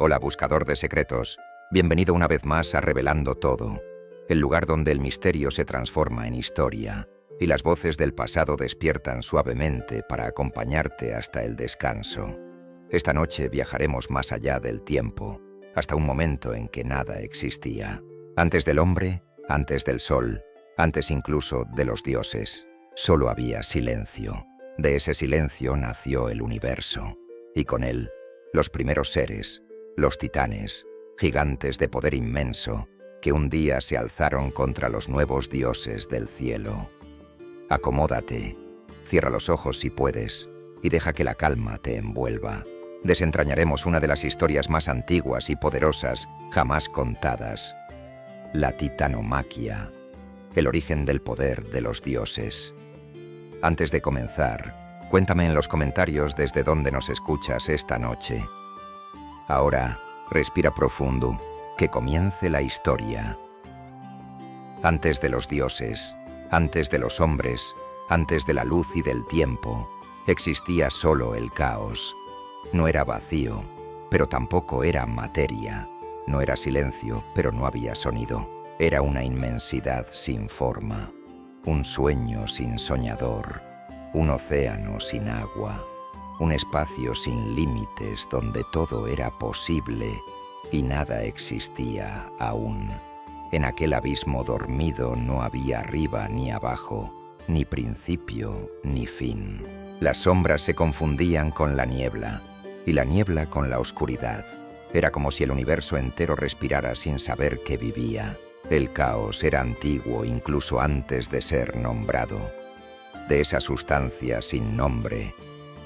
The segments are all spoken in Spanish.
Hola, buscador de secretos. Bienvenido una vez más a Revelando Todo, el lugar donde el misterio se transforma en historia y las voces del pasado despiertan suavemente para acompañarte hasta el descanso. Esta noche viajaremos más allá del tiempo, hasta un momento en que nada existía. Antes del hombre, antes del sol, antes incluso de los dioses, solo había silencio. De ese silencio nació el universo, y con él, los primeros seres, los titanes, gigantes de poder inmenso, que un día se alzaron contra los nuevos dioses del cielo. Acomódate, cierra los ojos si puedes, y deja que la calma te envuelva. Desentrañaremos una de las historias más antiguas y poderosas jamás contadas, la titanomaquia, el origen del poder de los dioses. Antes de comenzar, cuéntame en los comentarios desde dónde nos escuchas esta noche. Ahora, respira profundo, que comience la historia. Antes de los dioses, antes de los hombres, antes de la luz y del tiempo, existía solo el caos. No era vacío, pero tampoco era materia. No era silencio, pero no había sonido. Era una inmensidad sin forma, un sueño sin soñador, un océano sin agua, un espacio sin límites donde todo era posible y nada existía aún. En aquel abismo dormido no había arriba ni abajo, ni principio ni fin. Las sombras se confundían con la niebla, y la niebla con la oscuridad. Era como si el universo entero respirara sin saber que vivía. El caos era antiguo incluso antes de ser nombrado. De esa sustancia sin nombre,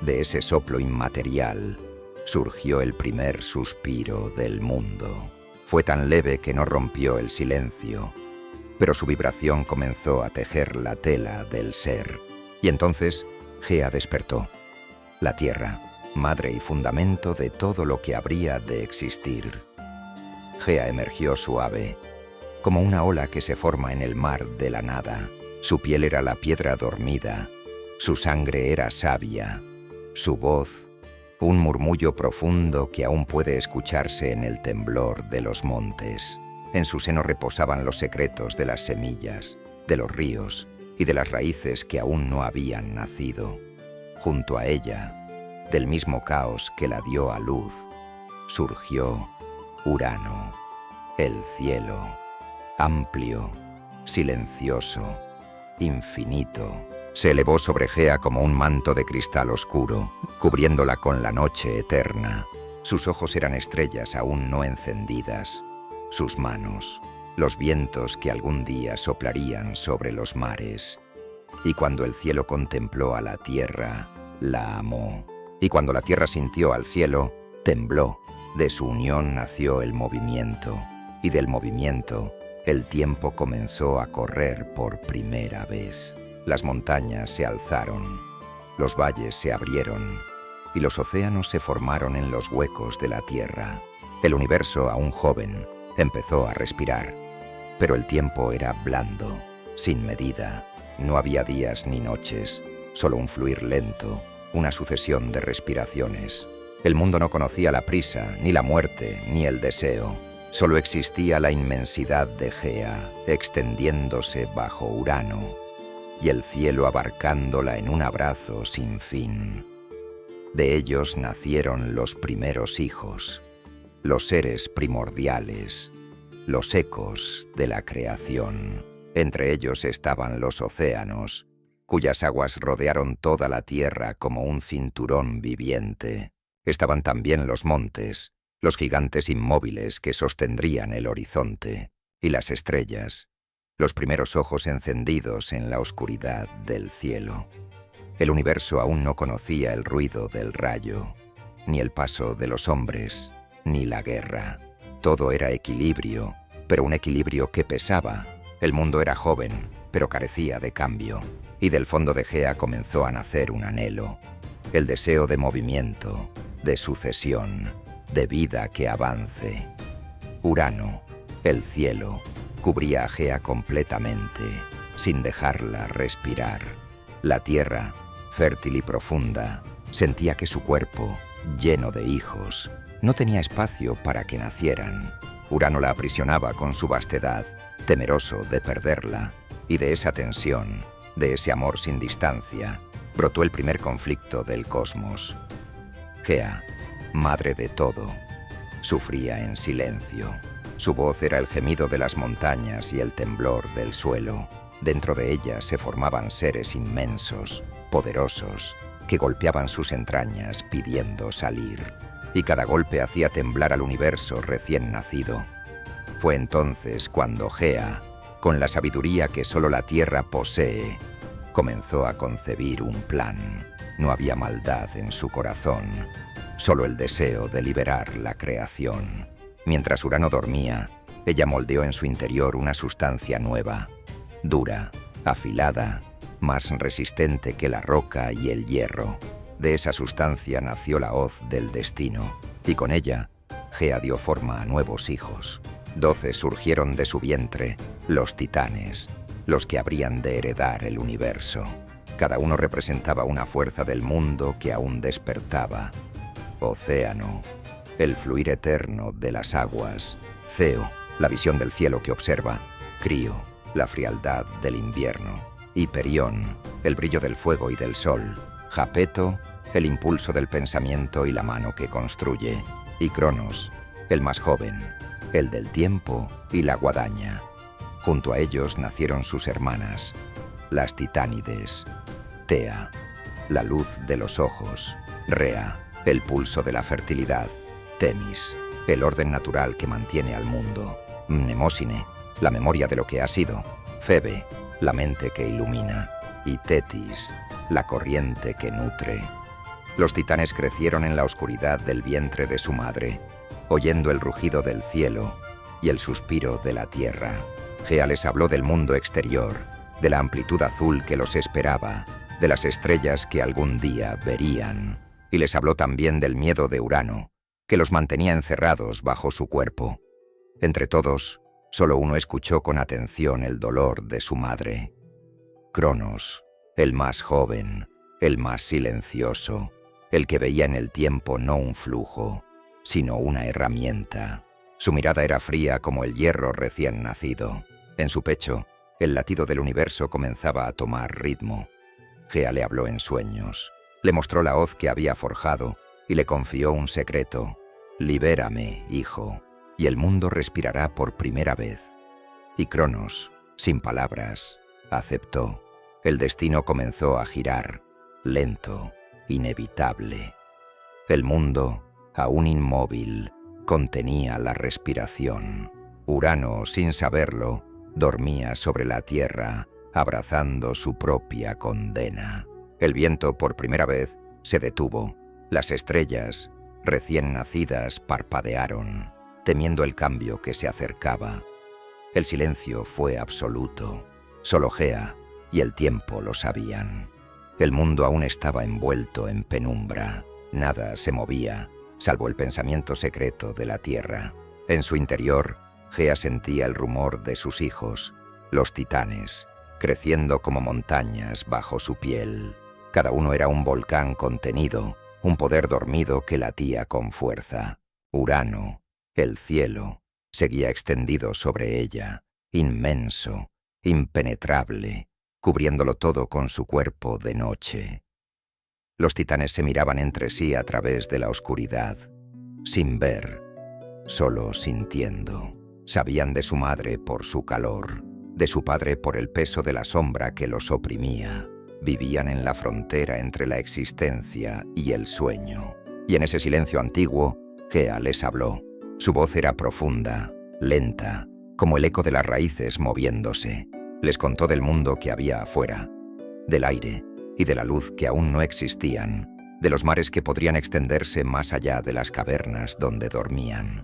de ese soplo inmaterial, surgió el primer suspiro del mundo. Fue tan leve que no rompió el silencio, pero su vibración comenzó a tejer la tela del ser. Y entonces Gea despertó. La tierra, madre y fundamento de todo lo que habría de existir. Gea emergió suave, como una ola que se forma en el mar de la nada. Su piel era la piedra dormida, su sangre era savia, su voz, un murmullo profundo que aún puede escucharse en el temblor de los montes. En su seno reposaban los secretos de las semillas, de los ríos y de las raíces que aún no habían nacido. Junto a ella, del mismo caos que la dio a luz, surgió Urano, el cielo, amplio, silencioso, infinito. Se elevó sobre Gea como un manto de cristal oscuro, cubriéndola con la noche eterna. Sus ojos eran estrellas aún no encendidas, sus manos, los vientos que algún día soplarían sobre los mares. Y cuando el cielo contempló a la tierra, la amó. Y cuando la tierra sintió al cielo, tembló. De su unión nació el movimiento, y del movimiento, el tiempo comenzó a correr por primera vez. Las montañas se alzaron, los valles se abrieron, y los océanos se formaron en los huecos de la tierra. El universo, aún joven, empezó a respirar, pero el tiempo era blando, sin medida. No había días ni noches, solo un fluir lento, una sucesión de respiraciones. El mundo no conocía la prisa, ni la muerte, ni el deseo. Solo existía la inmensidad de Gea, extendiéndose bajo Urano, y el cielo abarcándola en un abrazo sin fin. De ellos nacieron los primeros hijos, los seres primordiales, los ecos de la creación. Entre ellos estaban los océanos, cuyas aguas rodearon toda la tierra como un cinturón viviente. Estaban también los montes, los gigantes inmóviles que sostendrían el horizonte, y las estrellas, los primeros ojos encendidos en la oscuridad del cielo. El universo aún no conocía el ruido del rayo, ni el paso de los hombres, ni la guerra. Todo era equilibrio, pero un equilibrio que pesaba. El mundo era joven, pero carecía de cambio, y del fondo de Gea comenzó a nacer un anhelo, el deseo de movimiento, de sucesión, de vida que avance. Urano, el cielo, cubría a Gea completamente, sin dejarla respirar. La tierra, fértil y profunda, sentía que su cuerpo, lleno de hijos, No tenía espacio para que nacieran. Urano la aprisionaba con su vastedad, temeroso de perderla, y de esa tensión, de ese amor sin distancia, brotó el primer conflicto del cosmos. Gea, madre de todo, sufría en silencio. Su voz era el gemido de las montañas y el temblor del suelo. Dentro de ella se formaban seres inmensos, poderosos, que golpeaban sus entrañas pidiendo salir. Y cada golpe hacía temblar al universo recién nacido. Fue entonces cuando Gea, con la sabiduría que solo la Tierra posee, comenzó a concebir un plan. No había maldad en su corazón, solo el deseo de liberar la creación. Mientras Urano dormía, ella moldeó en su interior una sustancia nueva, dura, afilada, más resistente que la roca y el hierro. De esa sustancia nació la hoz del destino, y con ella, Gea dio forma a nuevos hijos. 12 surgieron de su vientre, los titanes, los que habrían de heredar el universo. Cada uno representaba una fuerza del mundo que aún despertaba. Océano, el fluir eterno de las aguas. Ceo, la visión del cielo que observa. Crío, la frialdad del invierno. Hiperión, el brillo del fuego y del sol. Japeto, el impulso del pensamiento y la mano que construye. Y Cronos, el más joven, el del tiempo y la guadaña. Junto a ellos nacieron sus hermanas, las titánides. Tea, la luz de los ojos. Rea, el pulso de la fertilidad. Temis, el orden natural que mantiene al mundo. Mnemósine, la memoria de lo que ha sido. Febe, la mente que ilumina. Y Tetis, la corriente que nutre. Los titanes crecieron en la oscuridad del vientre de su madre, oyendo el rugido del cielo y el suspiro de la tierra. Gea les habló del mundo exterior, de la amplitud azul que los esperaba, de las estrellas que algún día verían, y les habló también del miedo de Urano, que los mantenía encerrados bajo su cuerpo. Entre todos, solo uno escuchó con atención el dolor de su madre. Cronos, el más joven, el más silencioso, el que veía en el tiempo no un flujo, sino una herramienta. Su mirada era fría como el hierro recién nacido. En su pecho, el latido del universo comenzaba a tomar ritmo. Gea le habló en sueños. Le mostró la hoz que había forjado y le confió un secreto. «Libérame, hijo, y el mundo respirará por primera vez». Y Cronos, sin palabras, aceptó. El destino comenzó a girar, lento, inevitable. El mundo, aún inmóvil, contenía la respiración. Urano, sin saberlo, dormía sobre la tierra, abrazando su propia condena. El viento, por primera vez, se detuvo. Las estrellas, recién nacidas, parpadearon, temiendo el cambio que se acercaba. El silencio fue absoluto. Solo Gea y el tiempo lo sabían. El mundo aún estaba envuelto en penumbra. Nada se movía, salvo el pensamiento secreto de la tierra. En su interior, Gea sentía el rumor de sus hijos, los titanes, creciendo como montañas bajo su piel. Cada uno era un volcán contenido, un poder dormido que latía con fuerza. Urano, el cielo, seguía extendido sobre ella, inmenso, impenetrable, cubriéndolo todo con su cuerpo de noche. Los titanes se miraban entre sí a través de la oscuridad, sin ver, solo sintiendo. Sabían de su madre por su calor, de su padre por el peso de la sombra que los oprimía. Vivían en la frontera entre la existencia y el sueño. Y en ese silencio antiguo, Gea les habló. Su voz era profunda, lenta, como el eco de las raíces moviéndose. Les contó del mundo que había afuera, del aire y de la luz que aún no existían, de los mares que podrían extenderse más allá de las cavernas donde dormían.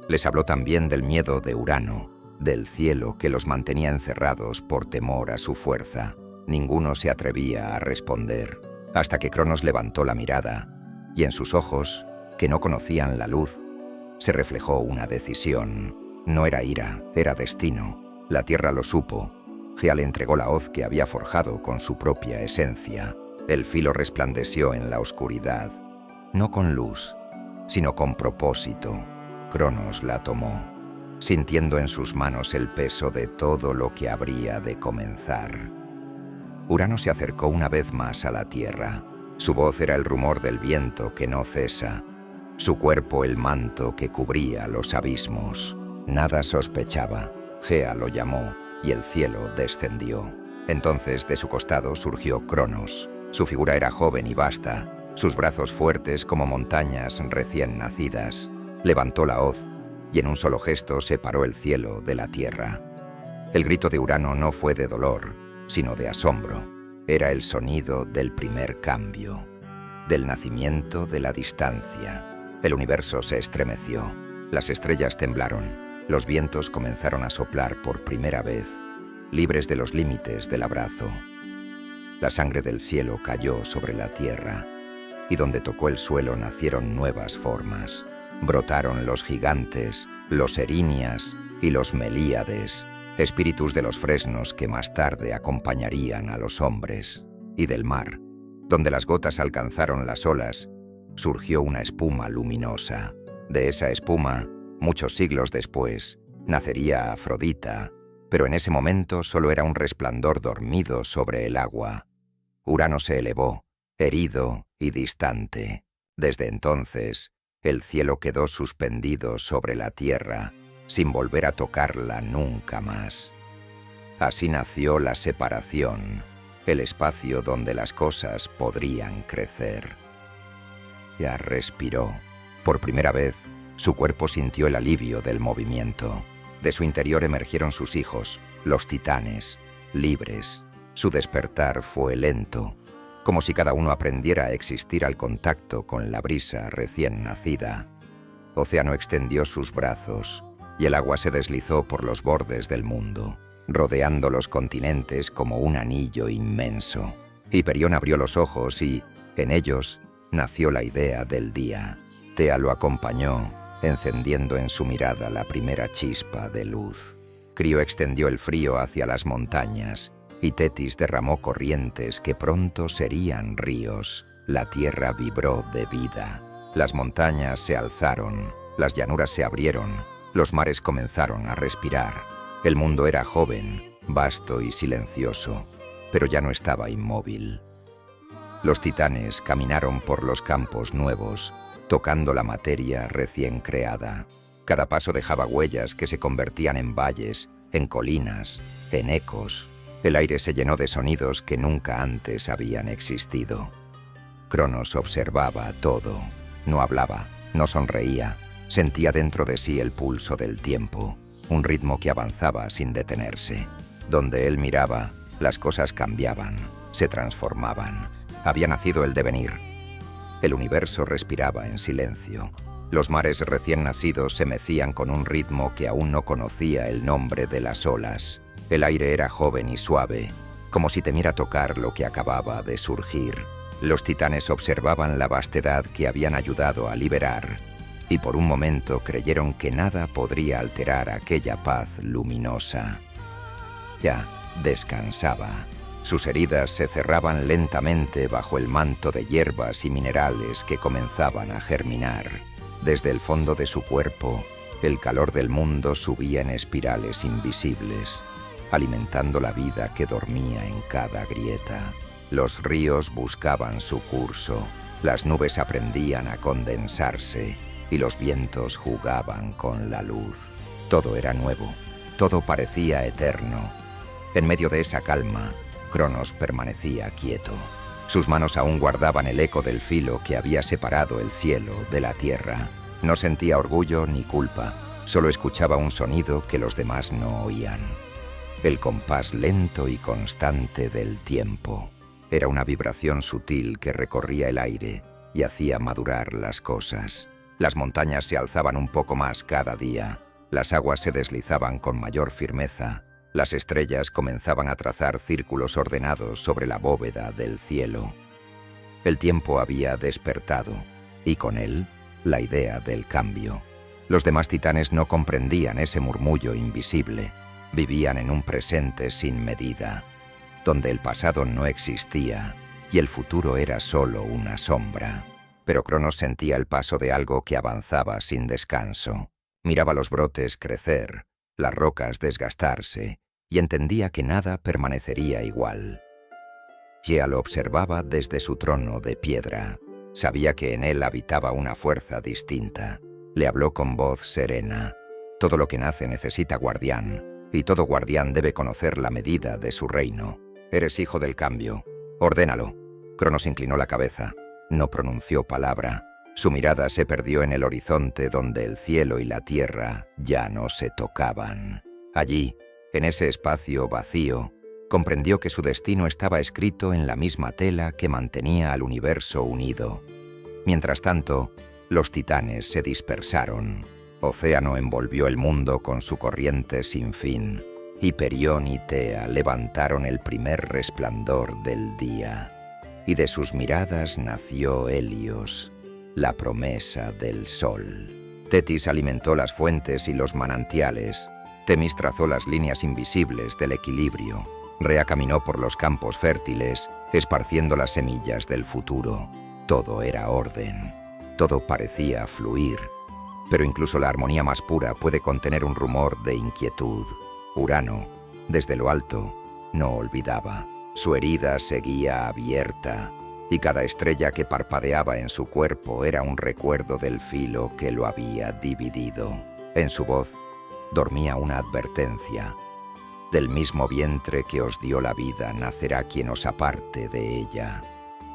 Les habló también del miedo de Urano, del cielo que los mantenía encerrados por temor a su fuerza. Ninguno se atrevía a responder, hasta que Cronos levantó la mirada, y en sus ojos, que no conocían la luz, se reflejó una decisión. No era ira, era destino. La tierra lo supo. Gea le entregó la hoz que había forjado con su propia esencia. El filo resplandeció en la oscuridad, no con luz, sino con propósito. Cronos la tomó, sintiendo en sus manos el peso de todo lo que habría de comenzar. Urano se acercó una vez más a la Tierra. Su voz era el rumor del viento que no cesa, su cuerpo el manto que cubría los abismos. Nada sospechaba. Gea lo llamó y el cielo descendió. Entonces de su costado surgió Cronos. Su figura era joven y vasta, sus brazos fuertes como montañas recién nacidas. Levantó la hoz y en un solo gesto separó el cielo de la tierra. El grito de Urano no fue de dolor, sino de asombro. Era el sonido del primer cambio, del nacimiento de la distancia. El universo se estremeció, las estrellas temblaron, los vientos comenzaron a soplar por primera vez, libres de los límites del abrazo. La sangre del cielo cayó sobre la tierra, y donde tocó el suelo nacieron nuevas formas. Brotaron los gigantes, los erinias y los melíades, espíritus de los fresnos que más tarde acompañarían a los hombres. Y del mar, donde las gotas alcanzaron las olas, surgió una espuma luminosa. De esa espuma, muchos siglos después, nacería Afrodita, pero en ese momento solo era un resplandor dormido sobre el agua. Urano se elevó, herido y distante. Desde entonces, el cielo quedó suspendido sobre la tierra, sin volver a tocarla nunca más. Así nació la separación, el espacio donde las cosas podrían crecer. Ya respiró. Por primera vez, su cuerpo sintió el alivio del movimiento. De su interior emergieron sus hijos, los titanes, libres. Su despertar fue lento, como si cada uno aprendiera a existir al contacto con la brisa recién nacida. Océano extendió sus brazos, y el agua se deslizó por los bordes del mundo, rodeando los continentes como un anillo inmenso. Hiperión abrió los ojos y, en ellos, nació la idea del día. Tea lo acompañó, encendiendo en su mirada la primera chispa de luz. Crio extendió el frío hacia las montañas, y Tetis derramó corrientes que pronto serían ríos. La tierra vibró de vida. Las montañas se alzaron, las llanuras se abrieron, los mares comenzaron a respirar. El mundo era joven, vasto y silencioso, pero ya no estaba inmóvil. Los titanes caminaron por los campos nuevos, tocando la materia recién creada. Cada paso dejaba huellas que se convertían en valles, en colinas, en ecos. El aire se llenó de sonidos que nunca antes habían existido. Cronos observaba todo. No hablaba, no sonreía. Sentía dentro de sí el pulso del tiempo, un ritmo que avanzaba sin detenerse. Donde él miraba, las cosas cambiaban, se transformaban. Había nacido el devenir. El universo respiraba en silencio. Los mares recién nacidos se mecían con un ritmo que aún no conocía el nombre de las olas. El aire era joven y suave, como si temiera tocar lo que acababa de surgir. Los titanes observaban la vastedad que habían ayudado a liberar, y por un momento creyeron que nada podría alterar aquella paz luminosa. Ya descansaba. Sus heridas se cerraban lentamente bajo el manto de hierbas y minerales que comenzaban a germinar. Desde el fondo de su cuerpo, el calor del mundo subía en espirales invisibles, alimentando la vida que dormía en cada grieta. Los ríos buscaban su curso, las nubes aprendían a condensarse y los vientos jugaban con la luz. Todo era nuevo, todo parecía eterno. En medio de esa calma, Cronos permanecía quieto. Sus manos aún guardaban el eco del filo que había separado el cielo de la tierra. No sentía orgullo ni culpa, solo escuchaba un sonido que los demás no oían. El compás lento y constante del tiempo. Era una vibración sutil que recorría el aire y hacía madurar las cosas. Las montañas se alzaban un poco más cada día. Las aguas se deslizaban con mayor firmeza. Las estrellas comenzaban a trazar círculos ordenados sobre la bóveda del cielo. El tiempo había despertado, y con él, la idea del cambio. Los demás titanes no comprendían ese murmullo invisible. Vivían en un presente sin medida, donde el pasado no existía y el futuro era solo una sombra. pero Cronos sentía el paso de algo que avanzaba sin descanso. Miraba los brotes crecer, las rocas desgastarse, y entendía que nada permanecería igual. Gea lo observaba desde su trono de piedra. Sabía que en él habitaba una fuerza distinta. Le habló con voz serena. Todo lo que nace necesita guardián, y todo guardián debe conocer la medida de su reino. Eres hijo del cambio. Ordénalo. Cronos inclinó la cabeza. No pronunció palabra. Su mirada se perdió en el horizonte donde el cielo y la tierra ya no se tocaban. Allí, en ese espacio vacío, comprendió que su destino estaba escrito en la misma tela que mantenía al universo unido. Mientras tanto, los titanes se dispersaron. Océano envolvió el mundo con su corriente sin fin. Hiperión y Tea levantaron el primer resplandor del día. Y de sus miradas nació Helios, la promesa del sol. Tetis alimentó las fuentes y los manantiales. Temis trazó las líneas invisibles del equilibrio. Rea caminó por los campos fértiles, esparciendo las semillas del futuro. Todo era orden. Todo parecía fluir. Pero incluso la armonía más pura puede contener un rumor de inquietud. Urano, desde lo alto, no olvidaba. Su herida seguía abierta, y cada estrella que parpadeaba en su cuerpo era un recuerdo del filo que lo había dividido. En su voz dormía una advertencia. Del mismo vientre que os dio la vida nacerá quien os aparte de ella.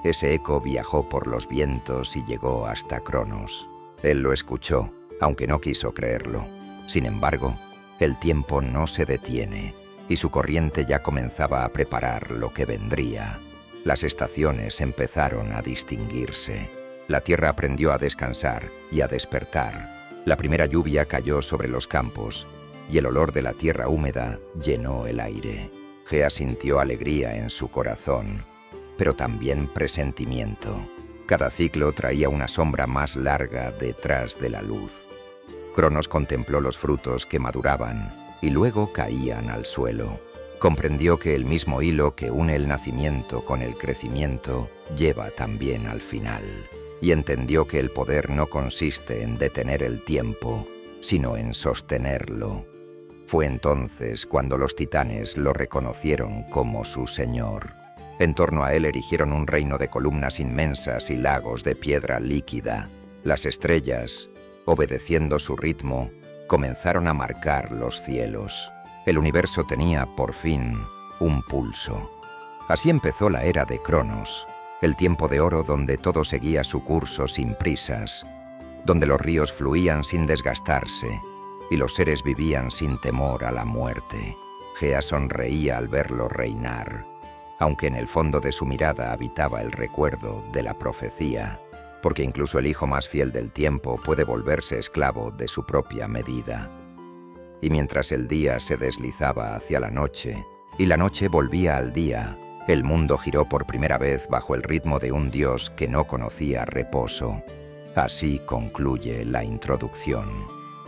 Ese eco viajó por los vientos y llegó hasta Cronos. Él lo escuchó, aunque no quiso creerlo. Sin embargo, el tiempo no se detiene, y su corriente ya comenzaba a preparar lo que vendría. Las estaciones empezaron a distinguirse. La tierra aprendió a descansar y a despertar. La primera lluvia cayó sobre los campos, y el olor de la tierra húmeda llenó el aire. Gea sintió alegría en su corazón, pero también presentimiento. Cada ciclo traía una sombra más larga detrás de la luz. Cronos contempló los frutos que maduraban y luego caían al suelo. Comprendió que el mismo hilo que une el nacimiento con el crecimiento lleva también al final, y entendió que el poder no consiste en detener el tiempo, sino en sostenerlo. Fue entonces cuando los titanes lo reconocieron como su señor. En torno a él erigieron un reino de columnas inmensas y lagos de piedra líquida. Las estrellas, obedeciendo su ritmo, comenzaron a marcar los cielos. El universo tenía, por fin, un pulso. Así empezó la era de Cronos, el tiempo de oro donde todo seguía su curso sin prisas, donde los ríos fluían sin desgastarse y los seres vivían sin temor a la muerte. Gea sonreía al verlo reinar, aunque en el fondo de su mirada habitaba el recuerdo de la profecía, porque incluso el hijo más fiel del tiempo puede volverse esclavo de su propia medida. Y mientras el día se deslizaba hacia la noche, y la noche volvía al día, el mundo giró por primera vez bajo el ritmo de un dios que no conocía reposo. Así concluye la introducción.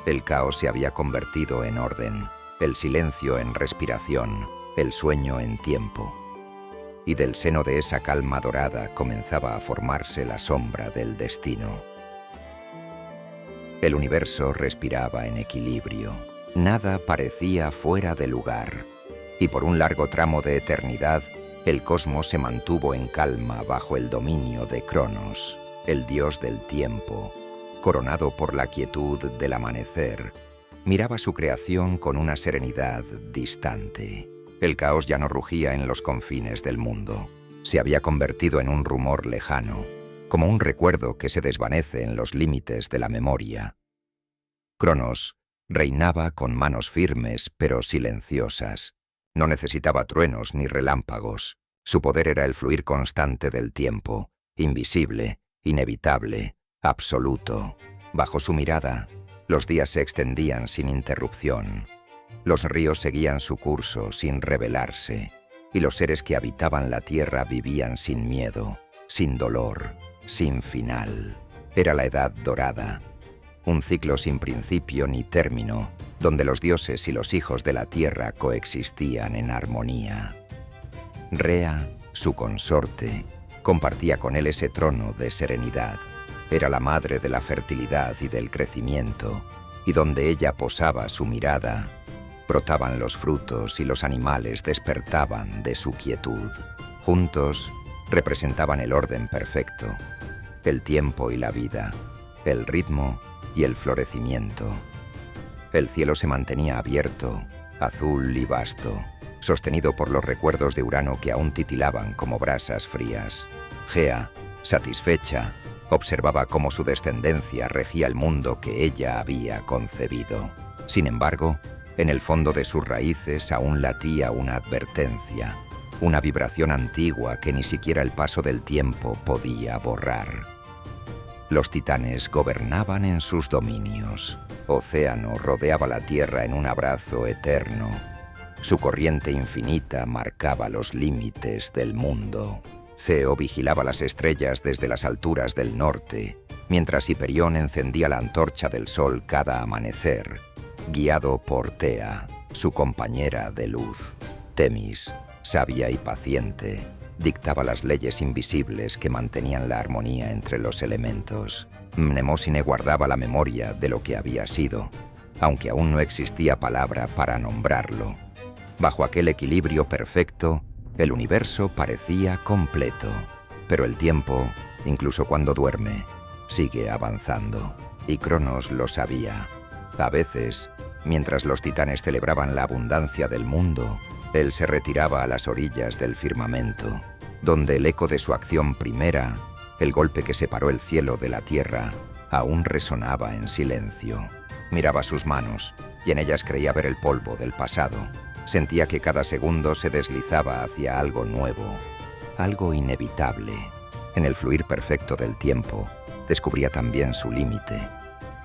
El caos se había convertido en orden, el silencio en respiración, el sueño en tiempo. Y del seno de esa calma dorada comenzaba a formarse la sombra del destino. El universo respiraba en equilibrio. Nada parecía fuera de lugar. Y por un largo tramo de eternidad, el cosmos se mantuvo en calma bajo el dominio de Cronos, el dios del tiempo. Coronado por la quietud del amanecer, miraba su creación con una serenidad distante. El caos ya no rugía en los confines del mundo. Se había convertido en un rumor lejano, como un recuerdo que se desvanece en los límites de la memoria. Cronos reinaba con manos firmes pero silenciosas. No necesitaba truenos ni relámpagos. Su poder era el fluir constante del tiempo, invisible, inevitable, absoluto. Bajo su mirada, los días se extendían sin interrupción. Los ríos seguían su curso sin rebelarse, y los seres que habitaban la tierra vivían sin miedo, sin dolor, sin final. Era la Edad Dorada, un ciclo sin principio ni término, donde los dioses y los hijos de la tierra coexistían en armonía. Rea, su consorte, compartía con él ese trono de serenidad. Era la madre de la fertilidad y del crecimiento, y donde ella posaba su mirada, brotaban los frutos y los animales despertaban de su quietud. Juntos representaban el orden perfecto, el tiempo y la vida, el ritmo y el florecimiento. El cielo se mantenía abierto, azul y vasto, sostenido por los recuerdos de Urano que aún titilaban como brasas frías. Gea, satisfecha, observaba cómo su descendencia regía el mundo que ella había concebido. Sin embargo, en el fondo de sus raíces aún latía una advertencia, una vibración antigua que ni siquiera el paso del tiempo podía borrar. Los titanes gobernaban en sus dominios. Océano rodeaba la Tierra en un abrazo eterno. Su corriente infinita marcaba los límites del mundo. Seo vigilaba las estrellas desde las alturas del norte, mientras Hiperión encendía la antorcha del sol cada amanecer, guiado por Tea, su compañera de luz. Temis, sabia y paciente, dictaba las leyes invisibles que mantenían la armonía entre los elementos. Mnemósine guardaba la memoria de lo que había sido, aunque aún no existía palabra para nombrarlo. Bajo aquel equilibrio perfecto, el universo parecía completo, pero el tiempo, incluso cuando duerme, sigue avanzando, y Cronos lo sabía. A veces, mientras los titanes celebraban la abundancia del mundo, él se retiraba a las orillas del firmamento, donde el eco de su acción primera, el golpe que separó el cielo de la tierra, aún resonaba en silencio. Miraba sus manos, y en ellas creía ver el polvo del pasado. Sentía que cada segundo se deslizaba hacia algo nuevo, algo inevitable. En el fluir perfecto del tiempo, descubría también su límite,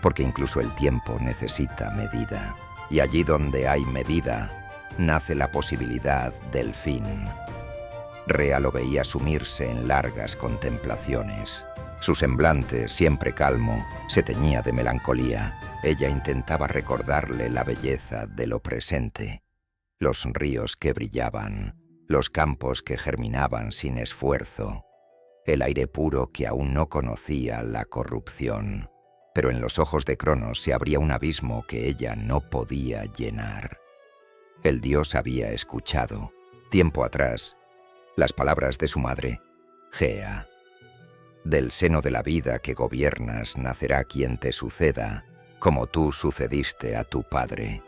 porque incluso el tiempo necesita medida. Y allí donde hay medida, nace la posibilidad del fin. Rea lo veía sumirse en largas contemplaciones. Su semblante, siempre calmo, se teñía de melancolía. Ella intentaba recordarle la belleza de lo presente. Los ríos que brillaban, los campos que germinaban sin esfuerzo, el aire puro que aún no conocía la corrupción. Pero en los ojos de Cronos se abría un abismo que ella no podía llenar. El dios había escuchado, tiempo atrás, las palabras de su madre, Gea. Del seno de la vida que gobiernas nacerá quien te suceda, como tú sucediste a tu padre.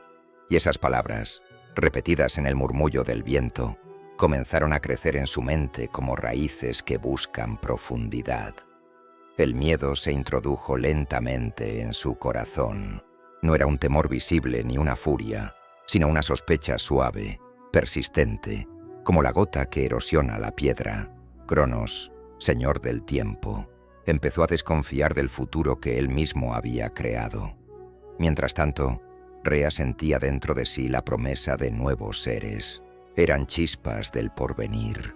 Y esas palabras, repetidas en el murmullo del viento, comenzaron a crecer en su mente como raíces que buscan profundidad. El miedo se introdujo lentamente en su corazón. No era un temor visible ni una furia, sino una sospecha suave, persistente, como la gota que erosiona la piedra. Cronos, señor del tiempo, empezó a desconfiar del futuro que él mismo había creado. Mientras tanto, Rea sentía dentro de sí la promesa de nuevos seres. Eran chispas del porvenir,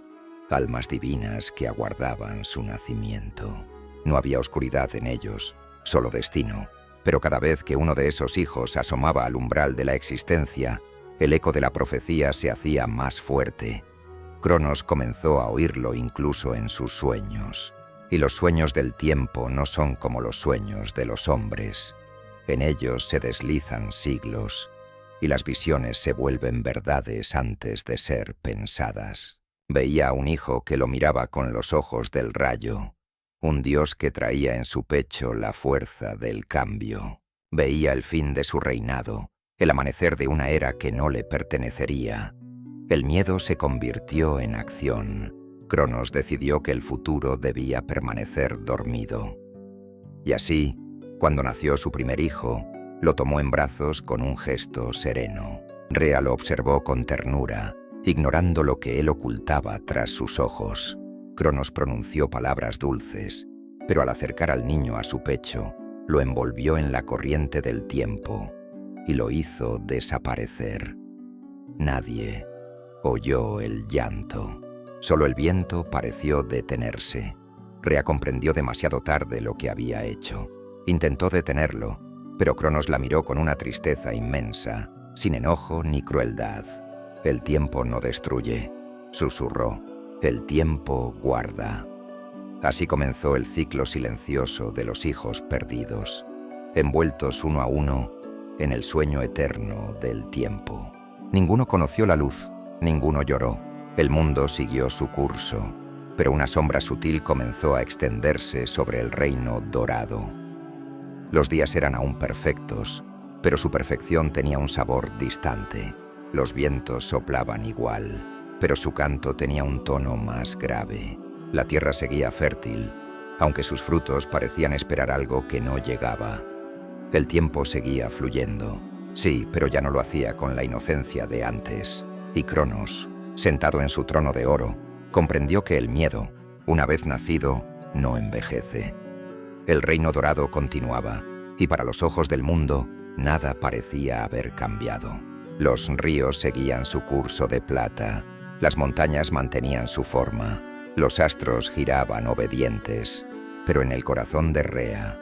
almas divinas que aguardaban su nacimiento. No había oscuridad en ellos, solo destino, pero cada vez que uno de esos hijos asomaba al umbral de la existencia, el eco de la profecía se hacía más fuerte. Cronos comenzó a oírlo incluso en sus sueños. Y los sueños del tiempo no son como los sueños de los hombres. En ellos se deslizan siglos, y las visiones se vuelven verdades antes de ser pensadas. Veía a un hijo que lo miraba con los ojos del rayo, un dios que traía en su pecho la fuerza del cambio. Veía el fin de su reinado, el amanecer de una era que no le pertenecería. El miedo se convirtió en acción. Cronos decidió que el futuro debía permanecer dormido. Y así, cuando nació su primer hijo, lo tomó en brazos con un gesto sereno. Rea lo observó con ternura, ignorando lo que él ocultaba tras sus ojos. Cronos pronunció palabras dulces, pero al acercar al niño a su pecho, lo envolvió en la corriente del tiempo y lo hizo desaparecer. Nadie oyó el llanto. Solo el viento pareció detenerse. Rea comprendió demasiado tarde lo que había hecho. Intentó detenerlo, pero Cronos la miró con una tristeza inmensa, sin enojo ni crueldad. «El tiempo no destruye», susurró. «El tiempo guarda». Así comenzó el ciclo silencioso de los hijos perdidos, envueltos uno a uno en el sueño eterno del tiempo. Ninguno conoció la luz, ninguno lloró. El mundo siguió su curso, pero una sombra sutil comenzó a extenderse sobre el reino dorado. Los días eran aún perfectos, pero su perfección tenía un sabor distante. Los vientos soplaban igual, pero su canto tenía un tono más grave. La tierra seguía fértil, aunque sus frutos parecían esperar algo que no llegaba. El tiempo seguía fluyendo, sí, pero ya no lo hacía con la inocencia de antes. Y Cronos, sentado en su trono de oro, comprendió que el miedo, una vez nacido, no envejece. El reino dorado continuaba, y para los ojos del mundo, nada parecía haber cambiado. Los ríos seguían su curso de plata, las montañas mantenían su forma, los astros giraban obedientes, pero en el corazón de Rea,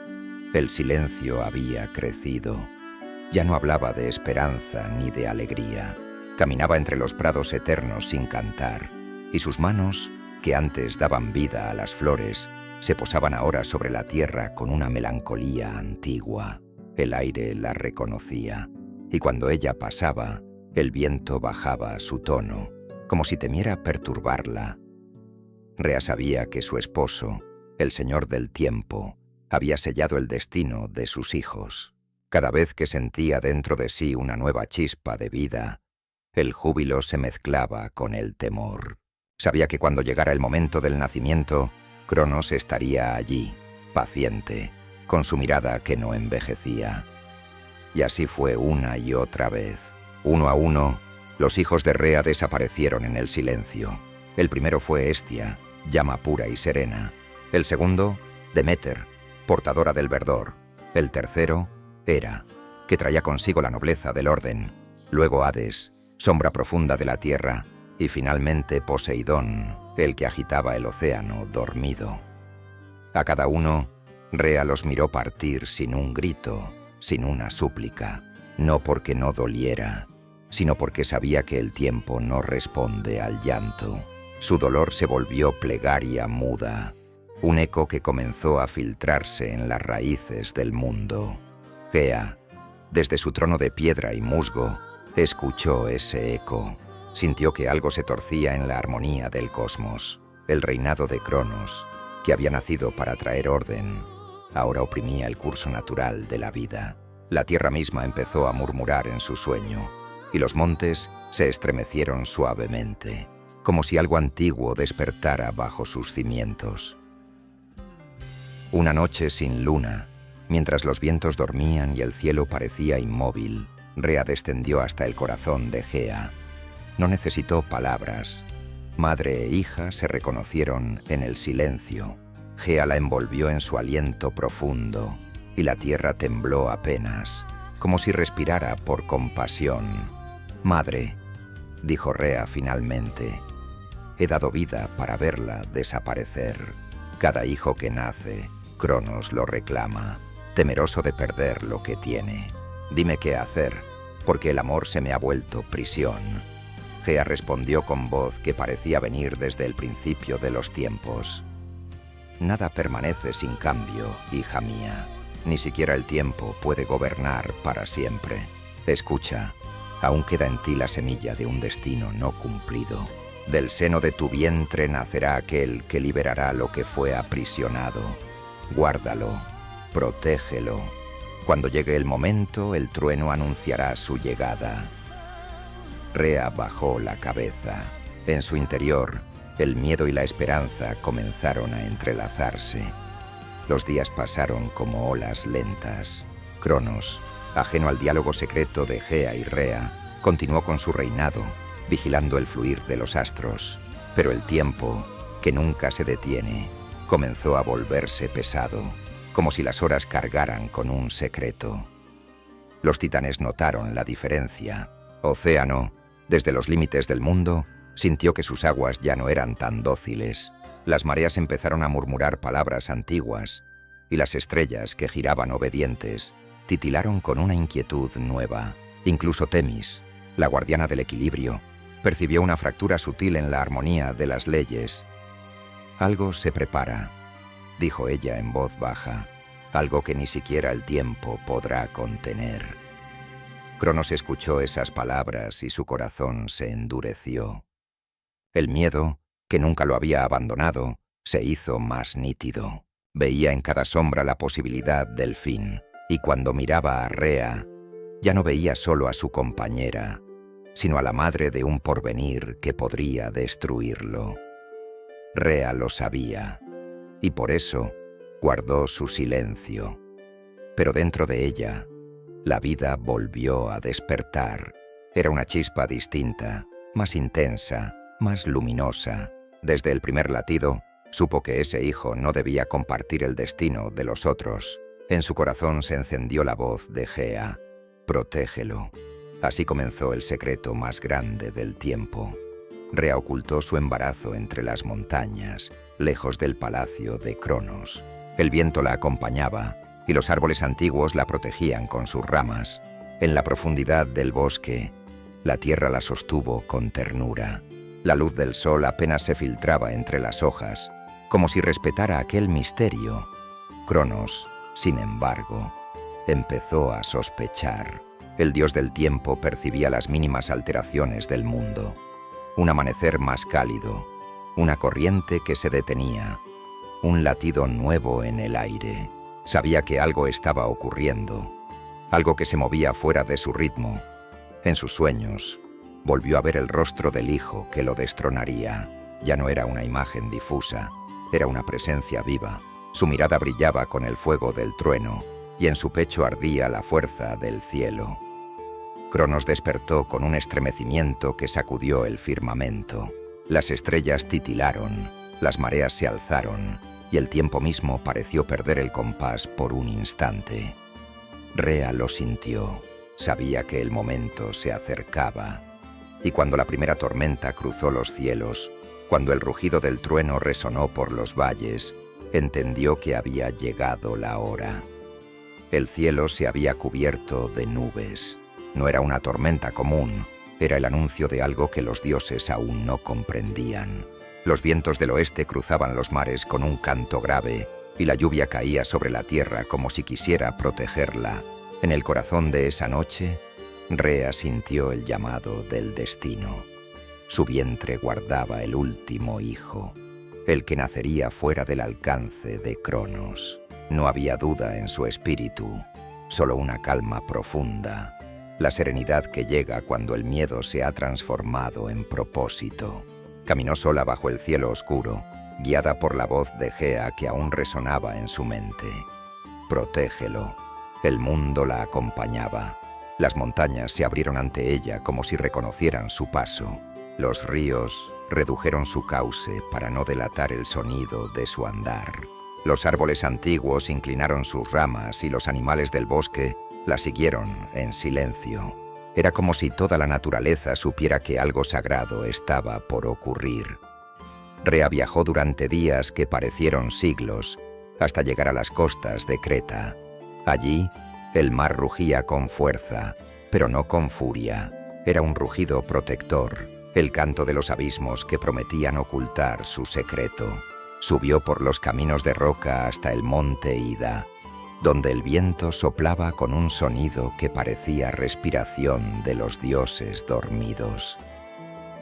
el silencio había crecido. Ya no hablaba de esperanza ni de alegría. Caminaba entre los prados eternos sin cantar, y sus manos, que antes daban vida a las flores, se posaban ahora sobre la tierra con una melancolía antigua. El aire la reconocía, y cuando ella pasaba, el viento bajaba su tono, como si temiera perturbarla. Rea sabía que su esposo, el señor del tiempo, había sellado el destino de sus hijos. Cada vez que sentía dentro de sí una nueva chispa de vida, el júbilo se mezclaba con el temor. Sabía que cuando llegara el momento del nacimiento, Cronos estaría allí, paciente, con su mirada que no envejecía. Y así fue una y otra vez. Uno a uno, los hijos de Rea desaparecieron en el silencio. El primero fue Hestia, llama pura y serena. El segundo, Deméter, portadora del verdor. El tercero, Hera, que traía consigo la nobleza del orden. Luego Hades, sombra profunda de la tierra. Y finalmente Poseidón, el que agitaba el océano dormido. A cada uno, Rea los miró partir sin un grito, sin una súplica, no porque no doliera, sino porque sabía que el tiempo no responde al llanto. Su dolor se volvió plegaria muda, un eco que comenzó a filtrarse en las raíces del mundo. Gea, desde su trono de piedra y musgo, escuchó ese eco. Sintió que algo se torcía en la armonía del cosmos. El reinado de Cronos, que había nacido para traer orden, ahora oprimía el curso natural de la vida. La tierra misma empezó a murmurar en su sueño, y los montes se estremecieron suavemente, como si algo antiguo despertara bajo sus cimientos. Una noche sin luna, mientras los vientos dormían y el cielo parecía inmóvil, Rea descendió hasta el corazón de Gea. No necesitó palabras. Madre e hija se reconocieron en el silencio. Gea la envolvió en su aliento profundo, y la tierra tembló apenas, como si respirara por compasión. «Madre», dijo Rea finalmente, «he dado vida para verla desaparecer. Cada hijo que nace, Cronos lo reclama, temeroso de perder lo que tiene. Dime qué hacer, porque el amor se me ha vuelto prisión». Gea respondió con voz que parecía venir desde el principio de los tiempos. «Nada permanece sin cambio, hija mía. Ni siquiera el tiempo puede gobernar para siempre. Escucha, aún queda en ti la semilla de un destino no cumplido. Del seno de tu vientre nacerá aquel que liberará lo que fue aprisionado. Guárdalo, protégelo. Cuando llegue el momento, el trueno anunciará su llegada». Rea bajó la cabeza. En su interior, el miedo y la esperanza comenzaron a entrelazarse. Los días pasaron como olas lentas. Cronos, ajeno al diálogo secreto de Gea y Rea, continuó con su reinado, vigilando el fluir de los astros. Pero el tiempo, que nunca se detiene, comenzó a volverse pesado, como si las horas cargaran con un secreto. Los titanes notaron la diferencia. Océano, desde los límites del mundo, sintió que sus aguas ya no eran tan dóciles. Las mareas empezaron a murmurar palabras antiguas, y las estrellas, que giraban obedientes, titilaron con una inquietud nueva. Incluso Temis, la guardiana del equilibrio, percibió una fractura sutil en la armonía de las leyes. «Algo se prepara», dijo ella en voz baja, algo que ni siquiera el tiempo podrá contener. Cronos escuchó esas palabras y su corazón se endureció. El miedo, que nunca lo había abandonado, se hizo más nítido. Veía en cada sombra la posibilidad del fin, y cuando miraba a Rea, ya no veía solo a su compañera, sino a la madre de un porvenir que podría destruirlo. Rea lo sabía, y por eso guardó su silencio. Pero dentro de ella, la vida volvió a despertar. Era una chispa distinta, más intensa, más luminosa. Desde el primer latido, supo que ese hijo no debía compartir el destino de los otros. En su corazón se encendió la voz de Gea: «Protégelo». Así comenzó el secreto más grande del tiempo. Rea ocultó su embarazo entre las montañas, lejos del palacio de Cronos. El viento la acompañaba, y los árboles antiguos la protegían con sus ramas. En la profundidad del bosque, la tierra la sostuvo con ternura. La luz del sol apenas se filtraba entre las hojas, como si respetara aquel misterio. Cronos, sin embargo, empezó a sospechar. El dios del tiempo percibía las mínimas alteraciones del mundo. Un amanecer más cálido, una corriente que se detenía, un latido nuevo en el aire. Sabía que algo estaba ocurriendo, algo que se movía fuera de su ritmo. En sus sueños, volvió a ver el rostro del hijo que lo destronaría. Ya no era una imagen difusa, era una presencia viva. Su mirada brillaba con el fuego del trueno, y en su pecho ardía la fuerza del cielo. Cronos despertó con un estremecimiento que sacudió el firmamento. Las estrellas titilaron, las mareas se alzaron, y el tiempo mismo pareció perder el compás por un instante. Rea lo sintió, sabía que el momento se acercaba, y cuando la primera tormenta cruzó los cielos, cuando el rugido del trueno resonó por los valles, entendió que había llegado la hora. El cielo se había cubierto de nubes. No era una tormenta común, era el anuncio de algo que los dioses aún no comprendían. Los vientos del oeste cruzaban los mares con un canto grave, y la lluvia caía sobre la tierra como si quisiera protegerla. En el corazón de esa noche, Rea sintió el llamado del destino. Su vientre guardaba el último hijo, el que nacería fuera del alcance de Cronos. No había duda en su espíritu, solo una calma profunda, la serenidad que llega cuando el miedo se ha transformado en propósito. Caminó sola bajo el cielo oscuro, guiada por la voz de Gea que aún resonaba en su mente. «Protégelo». El mundo la acompañaba. Las montañas se abrieron ante ella como si reconocieran su paso. Los ríos redujeron su cauce para no delatar el sonido de su andar. Los árboles antiguos inclinaron sus ramas y los animales del bosque la siguieron en silencio. Era como si toda la naturaleza supiera que algo sagrado estaba por ocurrir. Rea viajó durante días que parecieron siglos, hasta llegar a las costas de Creta. Allí, el mar rugía con fuerza, pero no con furia. Era un rugido protector, el canto de los abismos que prometían ocultar su secreto. Subió por los caminos de roca hasta el monte Ida, donde el viento soplaba con un sonido que parecía respiración de los dioses dormidos.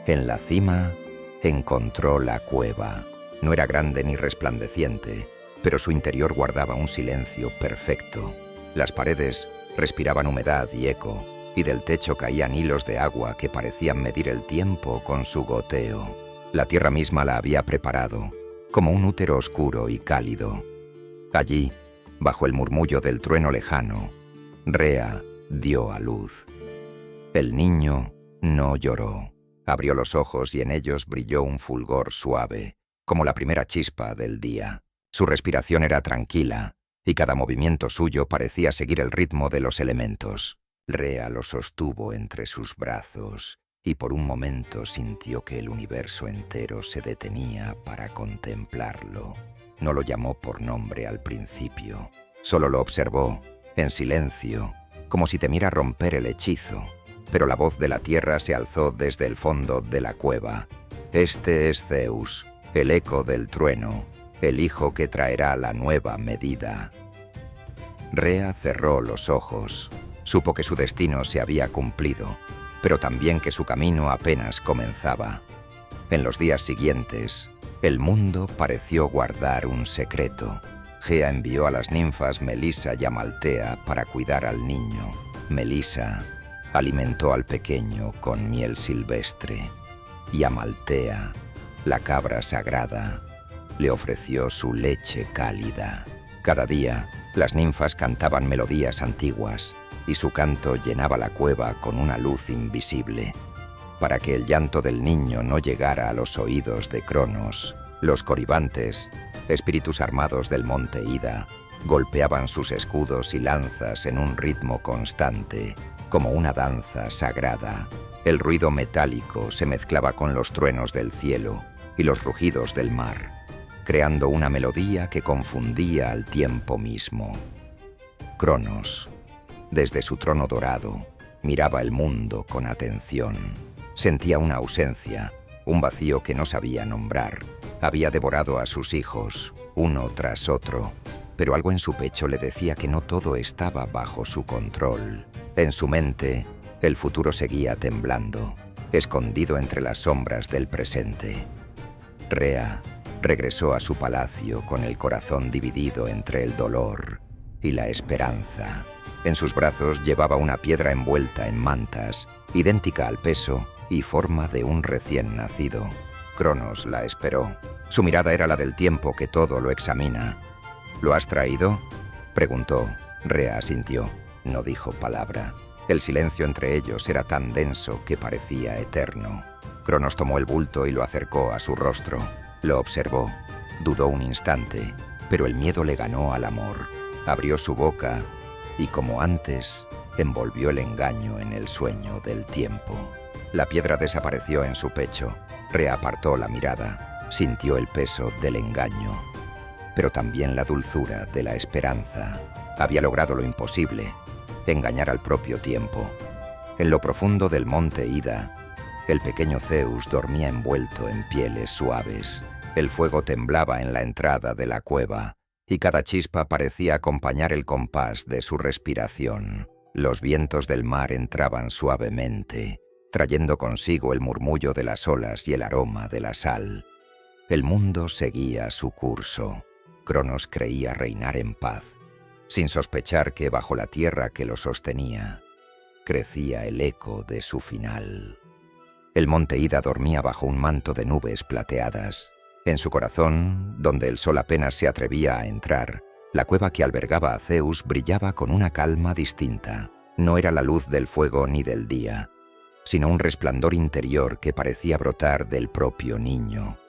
En la cima encontró la cueva. No era grande ni resplandeciente, pero su interior guardaba un silencio perfecto. Las paredes respiraban humedad y eco, y del techo caían hilos de agua que parecían medir el tiempo con su goteo. La tierra misma la había preparado, como un útero oscuro y cálido. Allí, bajo el murmullo del trueno lejano, Rea dio a luz. El niño no lloró. Abrió los ojos y en ellos brilló un fulgor suave, como la primera chispa del día. Su respiración era tranquila, y cada movimiento suyo parecía seguir el ritmo de los elementos. Rea lo sostuvo entre sus brazos, y por un momento sintió que el universo entero se detenía para contemplarlo. No lo llamó por nombre al principio, solo lo observó, en silencio, como si temiera romper el hechizo. Pero la voz de la tierra se alzó desde el fondo de la cueva. «Este es Zeus, el eco del trueno, el hijo que traerá la nueva medida. Rea cerró los ojos. Supo que su destino se había cumplido, pero también que su camino apenas comenzaba. En los días siguientes, el mundo pareció guardar un secreto. Gea envió a las ninfas Melisa y Amaltea para cuidar al niño. Melisa alimentó al pequeño con miel silvestre, y Amaltea, la cabra sagrada, le ofreció su leche cálida. Cada día, las ninfas cantaban melodías antiguas, y su canto llenaba la cueva con una luz invisible. Para que el llanto del niño no llegara a los oídos de Cronos, los coribantes, espíritus armados del monte Ida, golpeaban sus escudos y lanzas en un ritmo constante, como una danza sagrada. El ruido metálico se mezclaba con los truenos del cielo y los rugidos del mar, creando una melodía que confundía al tiempo mismo. Cronos, desde su trono dorado, miraba el mundo con atención. Sentía una ausencia, un vacío que no sabía nombrar. Había devorado a sus hijos, uno tras otro, pero algo en su pecho le decía que no todo estaba bajo su control. En su mente, el futuro seguía temblando, escondido entre las sombras del presente. Rea regresó a su palacio con el corazón dividido entre el dolor y la esperanza. En sus brazos llevaba una piedra envuelta en mantas, idéntica al peso y forma de un recién nacido. Cronos la esperó. Su mirada era la del tiempo que todo lo examina. ¿Lo has traído?, preguntó. Rea asintió. No dijo palabra. El silencio entre ellos era tan denso que parecía eterno. Cronos tomó el bulto y lo acercó a su rostro. Lo observó. Dudó un instante, pero el miedo le ganó al amor. Abrió su boca y, como antes, envolvió el engaño en el sueño del tiempo. La piedra desapareció en su pecho. Rea apartó la mirada. Sintió el peso del engaño, pero también la dulzura de la esperanza. Había logrado lo imposible, engañar al propio tiempo. En lo profundo del monte Ida, el pequeño Zeus dormía envuelto en pieles suaves. El fuego temblaba en la entrada de la cueva, y cada chispa parecía acompañar el compás de su respiración. Los vientos del mar entraban suavemente, trayendo consigo el murmullo de las olas y el aroma de la sal. El mundo seguía su curso. Cronos creía reinar en paz, sin sospechar que bajo la tierra que lo sostenía, crecía el eco de su final. El monte Ida dormía bajo un manto de nubes plateadas. En su corazón, donde el sol apenas se atrevía a entrar, la cueva que albergaba a Zeus brillaba con una calma distinta. No era la luz del fuego ni del día, sino un resplandor interior que parecía brotar del propio niño.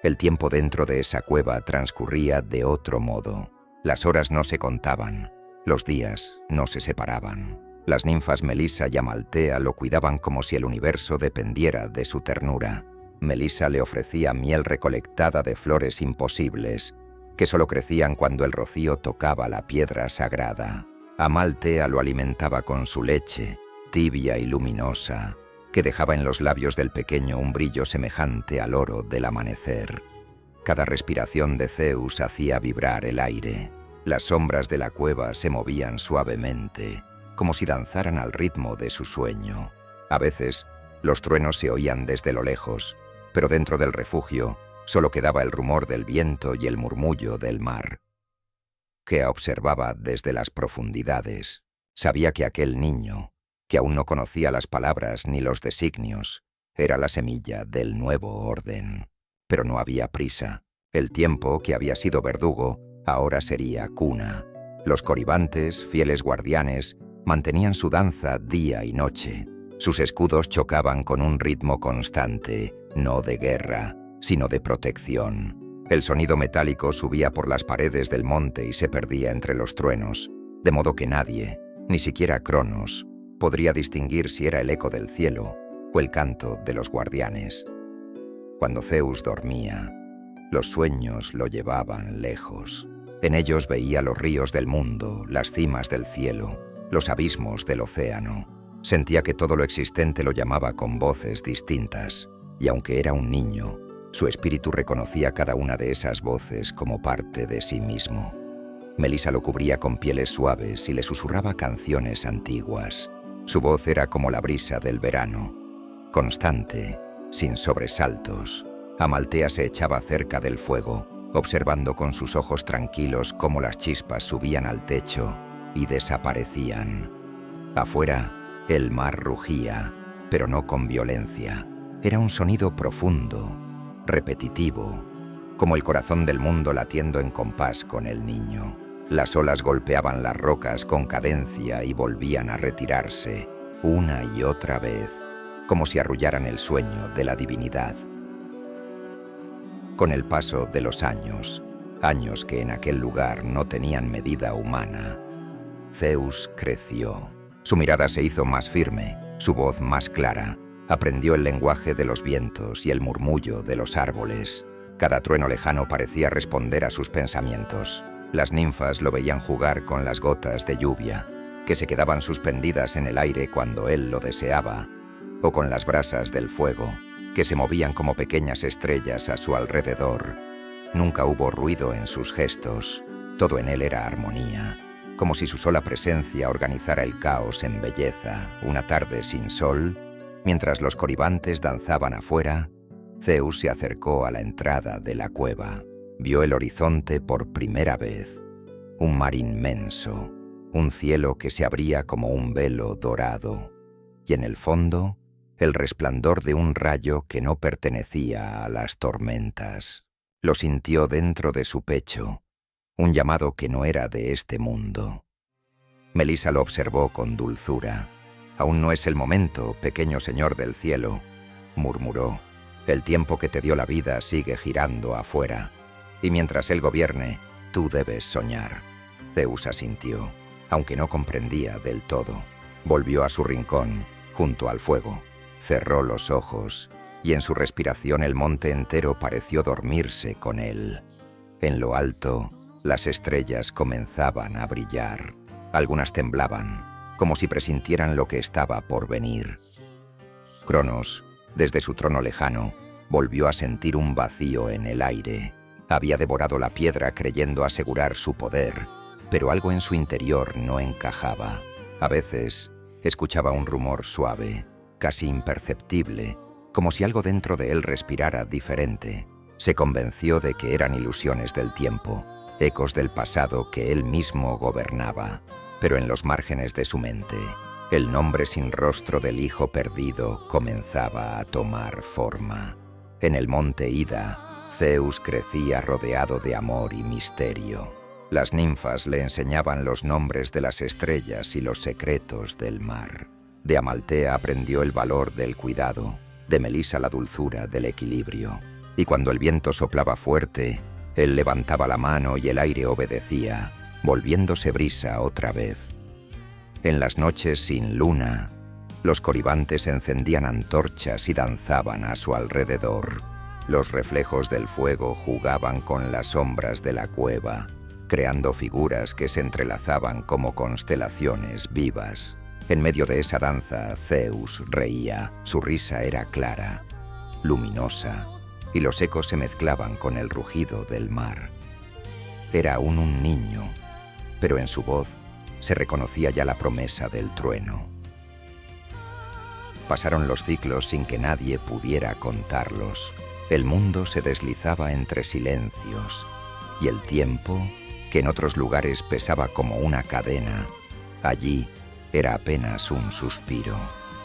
El tiempo dentro de esa cueva transcurría de otro modo. Las horas no se contaban, los días no se separaban. Las ninfas Melisa y Amaltea lo cuidaban como si el universo dependiera de su ternura. Melisa le ofrecía miel recolectada de flores imposibles, que solo crecían cuando el rocío tocaba la piedra sagrada. Amaltea lo alimentaba con su leche, tibia y luminosa, que dejaba en los labios del pequeño un brillo semejante al oro del amanecer. Cada respiración de Zeus hacía vibrar el aire. Las sombras de la cueva se movían suavemente, como si danzaran al ritmo de su sueño. A veces, los truenos se oían desde lo lejos, pero dentro del refugio solo quedaba el rumor del viento y el murmullo del mar. Gea observaba desde las profundidades. Sabía que aquel niño, que aún no conocía las palabras ni los designios, era la semilla del nuevo orden. Pero no había prisa. El tiempo, que había sido verdugo, ahora sería cuna. Los coribantes, fieles guardianes, mantenían su danza día y noche. Sus escudos chocaban con un ritmo constante, no de guerra, sino de protección. El sonido metálico subía por las paredes del monte y se perdía entre los truenos, de modo que nadie, ni siquiera Cronos, podría distinguir si era el eco del cielo o el canto de los guardianes. Cuando Zeus dormía, los sueños lo llevaban lejos. En ellos veía los ríos del mundo, las cimas del cielo, los abismos del océano. Sentía que todo lo existente lo llamaba con voces distintas, y aunque era un niño, Su espíritu reconocía cada una de esas voces como parte de sí mismo. Melissa lo cubría con pieles suaves y le susurraba canciones antiguas. Su voz era como la brisa del verano, constante, sin sobresaltos. Amaltea se echaba cerca del fuego, observando con sus ojos tranquilos cómo las chispas subían al techo y desaparecían. Afuera, el mar rugía, pero no con violencia. Era un sonido profundo, repetitivo, como el corazón del mundo latiendo en compás con el niño. Las olas golpeaban las rocas con cadencia y volvían a retirarse, una y otra vez, como si arrullaran el sueño de la divinidad. Con el paso de los años, años que en aquel lugar no tenían medida humana, Zeus creció. Su mirada se hizo más firme, su voz más clara. Aprendió el lenguaje de los vientos y el murmullo de los árboles. Cada trueno lejano parecía responder a sus pensamientos. Las ninfas lo veían jugar con las gotas de lluvia, que se quedaban suspendidas en el aire cuando él lo deseaba, o con las brasas del fuego, que se movían como pequeñas estrellas a su alrededor. Nunca hubo ruido en sus gestos, todo en él era armonía, como si su sola presencia organizara el caos en belleza. Una tarde sin sol, mientras los coribantes danzaban afuera, Zeus se acercó a la entrada de la cueva. Vio el horizonte por primera vez, un mar inmenso, un cielo que se abría como un velo dorado, y en el fondo, el resplandor de un rayo que no pertenecía a las tormentas. Lo sintió dentro de su pecho, un llamado que no era de este mundo. Melissa lo observó con dulzura. «Aún no es el momento, pequeño señor del cielo», murmuró. «El tiempo que te dio la vida sigue girando afuera. Y mientras él gobierne, tú debes soñar». Zeus asintió, aunque no comprendía del todo. Volvió a su rincón, junto al fuego. Cerró los ojos, y en su respiración el monte entero pareció dormirse con él. En lo alto, las estrellas comenzaban a brillar. Algunas temblaban, como si presintieran lo que estaba por venir. Cronos, desde su trono lejano, volvió a sentir un vacío en el aire. Había devorado la piedra creyendo asegurar su poder, pero algo en su interior no encajaba. A veces, escuchaba un rumor suave, casi imperceptible, como si algo dentro de él respirara diferente. Se convenció de que eran ilusiones del tiempo, ecos del pasado que él mismo gobernaba. Pero en los márgenes de su mente, el nombre sin rostro del hijo perdido comenzaba a tomar forma. En el monte Ida, Zeus crecía rodeado de amor y misterio. Las ninfas le enseñaban los nombres de las estrellas y los secretos del mar. De Amaltea aprendió el valor del cuidado, de Melissa la dulzura del equilibrio. Y cuando el viento soplaba fuerte, él levantaba la mano y el aire obedecía, volviéndose brisa otra vez. En las noches sin luna, los coribantes encendían antorchas y danzaban a su alrededor. Los reflejos del fuego jugaban con las sombras de la cueva, creando figuras que se entrelazaban como constelaciones vivas. En medio de esa danza, Zeus reía. Su risa era clara, luminosa, y los ecos se mezclaban con el rugido del mar. Era aún un niño, pero en su voz se reconocía ya la promesa del trueno. Pasaron los ciclos sin que nadie pudiera contarlos. El mundo se deslizaba entre silencios, y el tiempo, que en otros lugares pesaba como una cadena, allí era apenas un suspiro.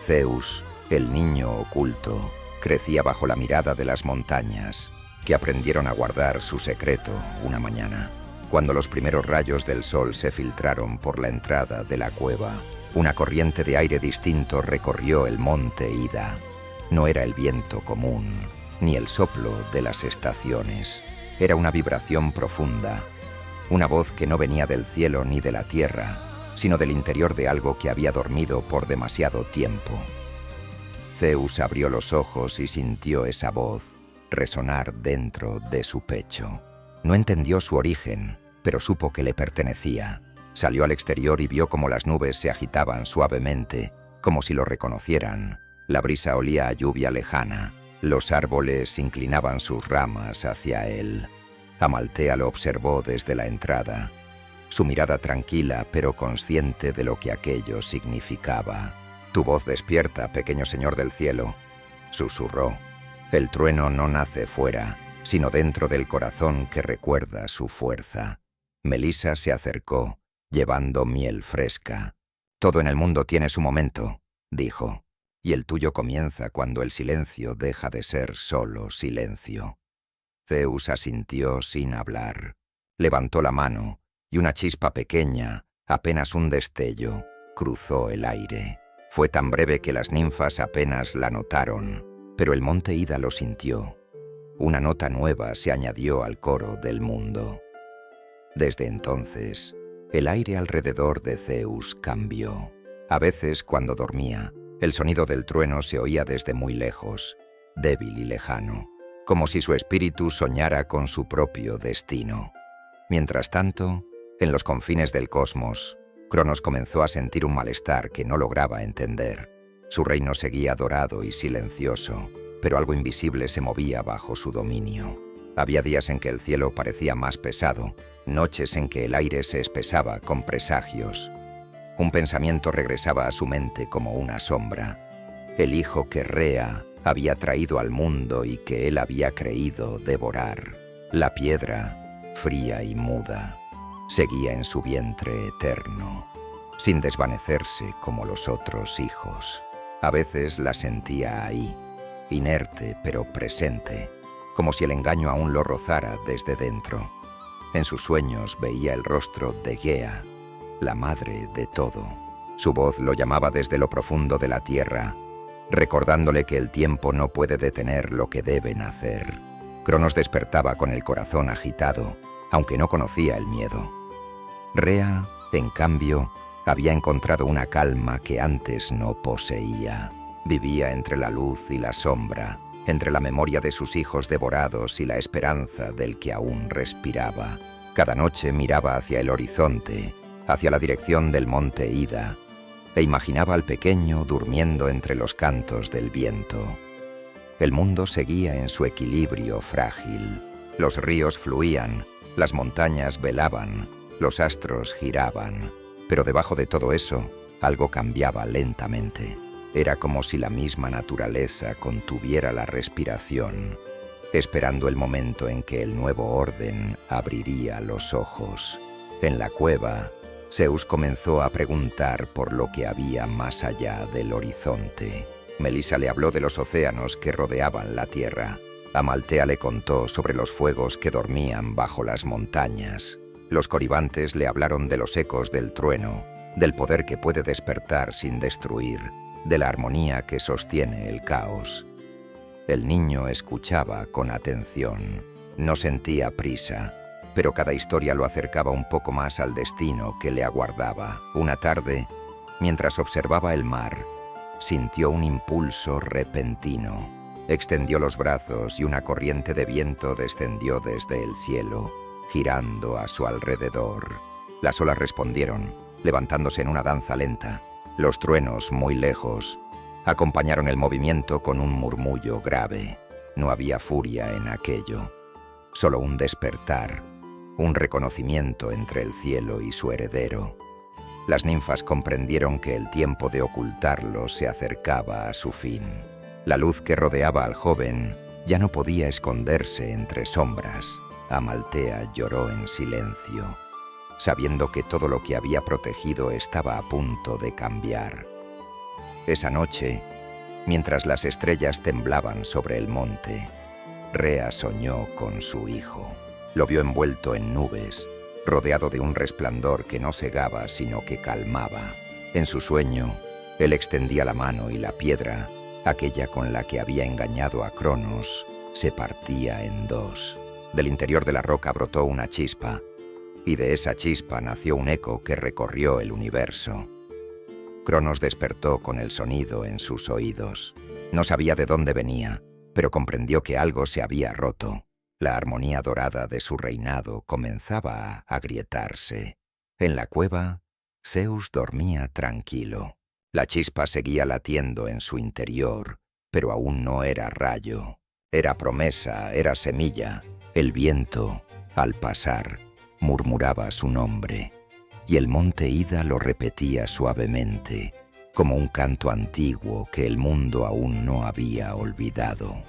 Zeus, el niño oculto, crecía bajo la mirada de las montañas, que aprendieron a guardar su secreto una mañana. Cuando los primeros rayos del sol se filtraron por la entrada de la cueva, una corriente de aire distinto recorrió el monte Ida. No era el viento común, ni el soplo de las estaciones. Era una vibración profunda, una voz que no venía del cielo ni de la tierra, sino del interior de algo que había dormido por demasiado tiempo. Zeus abrió los ojos y sintió esa voz resonar dentro de su pecho. No entendió su origen, pero supo que le pertenecía. Salió al exterior y vio cómo las nubes se agitaban suavemente, como si lo reconocieran. La brisa olía a lluvia lejana, Los árboles inclinaban sus ramas hacia él. Amaltea lo observó desde la entrada, su mirada tranquila pero consciente de lo que aquello significaba. «Tu voz despierta, pequeño señor del cielo», susurró. «El trueno no nace fuera, sino dentro del corazón que recuerda su fuerza». Melissa se acercó, llevando miel fresca. «Todo en el mundo tiene su momento», dijo, «y el tuyo comienza cuando el silencio deja de ser solo silencio». Zeus asintió sin hablar. Levantó la mano, y una chispa pequeña, apenas un destello, cruzó el aire. Fue tan breve que las ninfas apenas la notaron, pero el monte Ida lo sintió. Una nota nueva se añadió al coro del mundo. Desde entonces, el aire alrededor de Zeus cambió. A veces, cuando dormía, el sonido del trueno se oía desde muy lejos, débil y lejano, como si su espíritu soñara con su propio destino. Mientras tanto, en los confines del cosmos, Cronos comenzó a sentir un malestar que no lograba entender. Su reino seguía dorado y silencioso, pero algo invisible se movía bajo su dominio. Había días en que el cielo parecía más pesado, noches en que el aire se espesaba con presagios. Un pensamiento regresaba a su mente como una sombra. El hijo que Rea había traído al mundo y que él había creído devorar. La piedra, fría y muda, seguía en su vientre eterno, sin desvanecerse como los otros hijos. A veces la sentía ahí, inerte pero presente, como si el engaño aún lo rozara desde dentro. En sus sueños veía el rostro de Gea, la madre de todo. Su voz lo llamaba desde lo profundo de la tierra, recordándole que el tiempo no puede detener lo que deben hacer. Cronos despertaba con el corazón agitado, aunque no conocía el miedo. Rea, en cambio, había encontrado una calma que antes no poseía. Vivía entre la luz y la sombra, entre la memoria de sus hijos devorados y la esperanza del que aún respiraba. Cada noche miraba hacia el horizonte, hacia la dirección del monte Ida, e imaginaba al pequeño durmiendo entre los cantos del viento. El mundo seguía en su equilibrio frágil. Los ríos fluían, las montañas velaban, los astros giraban, pero debajo de todo eso, algo cambiaba lentamente. Era como si la misma naturaleza contuviera la respiración, esperando el momento en que el nuevo orden abriría los ojos. En la cueva, Zeus comenzó a preguntar por lo que había más allá del horizonte. Melissa le habló de los océanos que rodeaban la tierra. Amaltea le contó sobre los fuegos que dormían bajo las montañas. Los coribantes le hablaron de los ecos del trueno, del poder que puede despertar sin destruir, de la armonía que sostiene el caos. El niño escuchaba con atención. No sentía prisa, pero cada historia lo acercaba un poco más al destino que le aguardaba. Una tarde, mientras observaba el mar, sintió un impulso repentino. Extendió los brazos y una corriente de viento descendió desde el cielo, girando a su alrededor. Las olas respondieron, levantándose en una danza lenta. Los truenos, muy lejos, acompañaron el movimiento con un murmullo grave. No había furia en aquello, solo un despertar, un reconocimiento entre el cielo y su heredero. Las ninfas comprendieron que el tiempo de ocultarlo se acercaba a su fin. La luz que rodeaba al joven ya no podía esconderse entre sombras. Amaltea lloró en silencio, sabiendo que todo lo que había protegido estaba a punto de cambiar. Esa noche, mientras las estrellas temblaban sobre el monte, Rea soñó con su hijo. Lo vio envuelto en nubes, rodeado de un resplandor que no cegaba sino que calmaba. En su sueño, él extendía la mano y la piedra, aquella con la que había engañado a Cronos, se partía en dos. Del interior de la roca brotó una chispa, y de esa chispa nació un eco que recorrió el universo. Cronos despertó con el sonido en sus oídos. No sabía de dónde venía, pero comprendió que algo se había roto. La armonía dorada de su reinado comenzaba a agrietarse. En la cueva, Zeus dormía tranquilo. La chispa seguía latiendo en su interior, pero aún no era rayo. Era promesa, era semilla. El viento, al pasar, murmuraba su nombre, y el monte Ida lo repetía suavemente, como un canto antiguo que el mundo aún no había olvidado.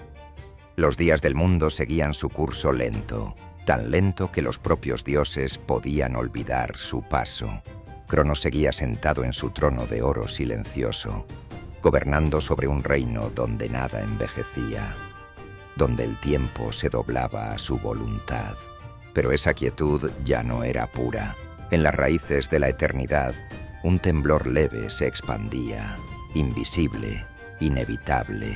Los días del mundo seguían su curso lento, tan lento que los propios dioses podían olvidar su paso. Cronos seguía sentado en su trono de oro silencioso, gobernando sobre un reino donde nada envejecía, donde el tiempo se doblaba a su voluntad. Pero esa quietud ya no era pura. En las raíces de la eternidad, un temblor leve se expandía, invisible, inevitable.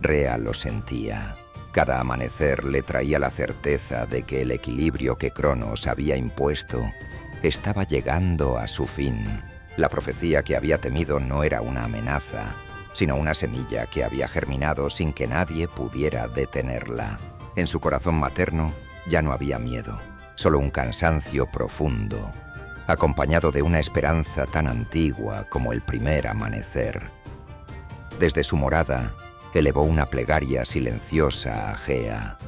Rea lo sentía. Cada amanecer le traía la certeza de que el equilibrio que Cronos había impuesto estaba llegando a su fin. La profecía que había temido no era una amenaza, sino una semilla que había germinado sin que nadie pudiera detenerla. En su corazón materno ya no había miedo, solo un cansancio profundo, acompañado de una esperanza tan antigua como el primer amanecer. Desde su morada, elevó una plegaria silenciosa a Gea,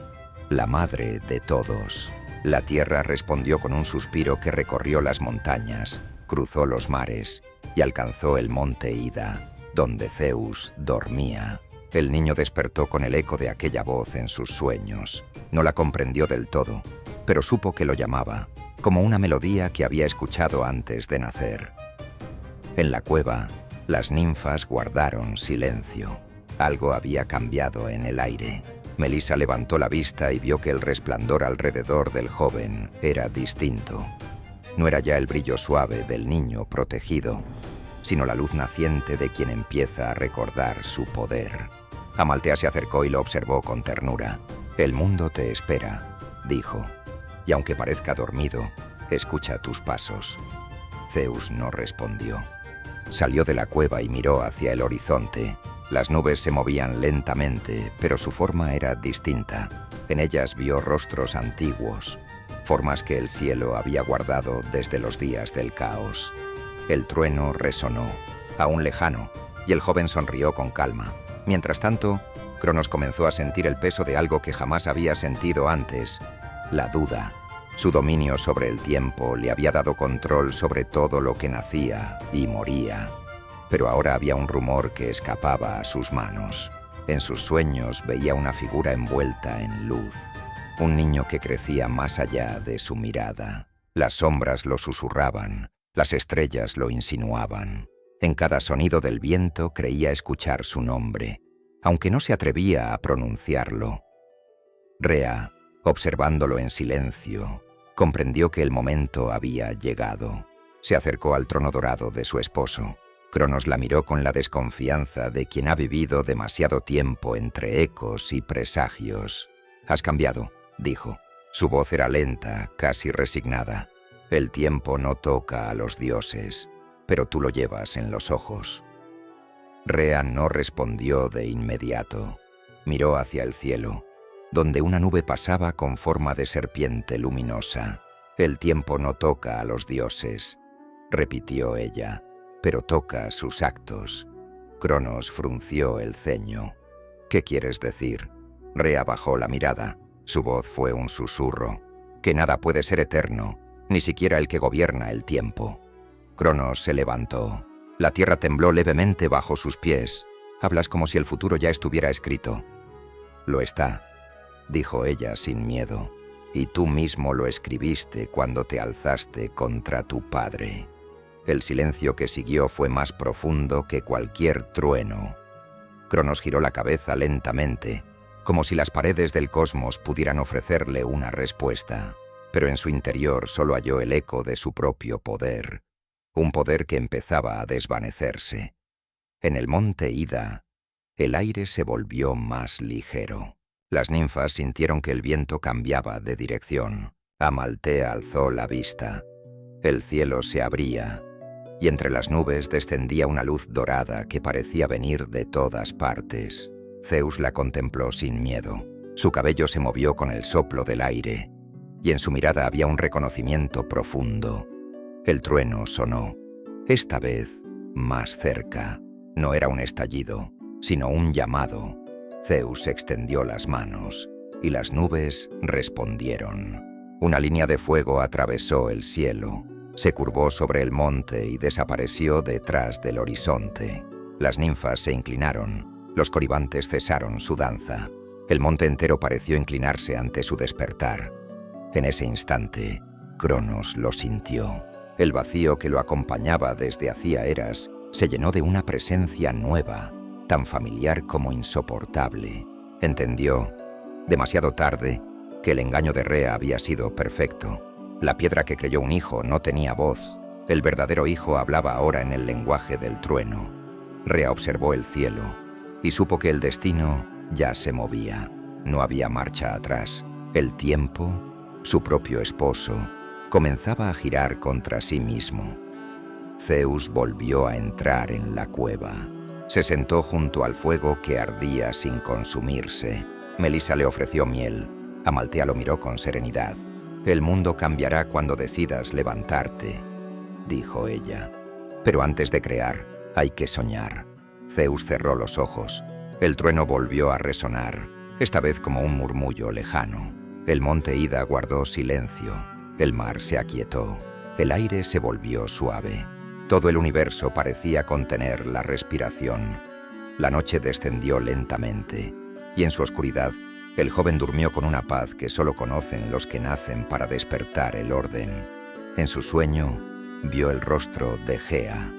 la madre de todos. La tierra respondió con un suspiro que recorrió las montañas, cruzó los mares y alcanzó el monte Ida, donde Zeus dormía. El niño despertó con el eco de aquella voz en sus sueños. No la comprendió del todo, pero supo que lo llamaba, como una melodía que había escuchado antes de nacer. En la cueva, las ninfas guardaron silencio. Algo había cambiado en el aire. Melissa levantó la vista y vio que el resplandor alrededor del joven era distinto. No era ya el brillo suave del niño protegido, sino la luz naciente de quien empieza a recordar su poder. Amaltea se acercó y lo observó con ternura. «El mundo te espera», dijo, «y aunque parezca dormido, escucha tus pasos». Zeus no respondió. Salió de la cueva y miró hacia el horizonte. Las nubes se movían lentamente, pero su forma era distinta. En ellas vio rostros antiguos, formas que el cielo había guardado desde los días del caos. El trueno resonó, aún lejano, y el joven sonrió con calma. Mientras tanto, Cronos comenzó a sentir el peso de algo que jamás había sentido antes: la duda. Su dominio sobre el tiempo le había dado control sobre todo lo que nacía y moría. Pero ahora había un rumor que escapaba a sus manos. En sus sueños veía una figura envuelta en luz, un niño que crecía más allá de su mirada. Las sombras lo susurraban, las estrellas lo insinuaban. En cada sonido del viento creía escuchar su nombre, aunque no se atrevía a pronunciarlo. Rea, observándolo en silencio, comprendió que el momento había llegado. Se acercó al trono dorado de su esposo. Cronos la miró con la desconfianza de quien ha vivido demasiado tiempo entre ecos y presagios. «Has cambiado», dijo. Su voz era lenta, casi resignada. «El tiempo no toca a los dioses, pero tú lo llevas en los ojos». Rea no respondió de inmediato. Miró hacia el cielo, donde una nube pasaba con forma de serpiente luminosa. «El tiempo no toca a los dioses», repitió ella, «pero toca sus actos». Cronos frunció el ceño. «¿Qué quieres decir?». Rea bajó la mirada. Su voz fue un susurro. «Que nada puede ser eterno, ni siquiera el que gobierna el tiempo». Cronos se levantó. La tierra tembló levemente bajo sus pies. «Hablas como si el futuro ya estuviera escrito». «Lo está», dijo ella sin miedo. «Y tú mismo lo escribiste cuando te alzaste contra tu padre». El silencio que siguió fue más profundo que cualquier trueno. Cronos giró la cabeza lentamente, como si las paredes del cosmos pudieran ofrecerle una respuesta, pero en su interior solo halló el eco de su propio poder, un poder que empezaba a desvanecerse. En el monte Ida, el aire se volvió más ligero. Las ninfas sintieron que el viento cambiaba de dirección. Amaltea alzó la vista. El cielo se abría, y entre las nubes descendía una luz dorada que parecía venir de todas partes. Zeus la contempló sin miedo. Su cabello se movió con el soplo del aire, y en su mirada había un reconocimiento profundo. El trueno sonó, esta vez más cerca. No era un estallido, sino un llamado. Zeus extendió las manos, y las nubes respondieron. Una línea de fuego atravesó el cielo, se curvó sobre el monte y desapareció detrás del horizonte. Las ninfas se inclinaron, los coribantes cesaron su danza. El monte entero pareció inclinarse ante su despertar. En ese instante, Cronos lo sintió. El vacío que lo acompañaba desde hacía eras se llenó de una presencia nueva, tan familiar como insoportable. Entendió, demasiado tarde, que el engaño de Rea había sido perfecto. La piedra que creyó un hijo no tenía voz. El verdadero hijo hablaba ahora en el lenguaje del trueno. Rea observó el cielo y supo que el destino ya se movía. No había marcha atrás. El tiempo, su propio esposo, comenzaba a girar contra sí mismo. Zeus volvió a entrar en la cueva. Se sentó junto al fuego que ardía sin consumirse. Melisa le ofreció miel. Amaltea lo miró con serenidad. «El mundo cambiará cuando decidas levantarte», dijo ella. «Pero antes de crear, hay que soñar». Zeus cerró los ojos. El trueno volvió a resonar, esta vez como un murmullo lejano. El monte Ida guardó silencio. El mar se aquietó. El aire se volvió suave. Todo el universo parecía contener la respiración. La noche descendió lentamente, y en su oscuridad, el joven durmió con una paz que solo conocen los que nacen para despertar el orden. En su sueño, vio el rostro de Gea,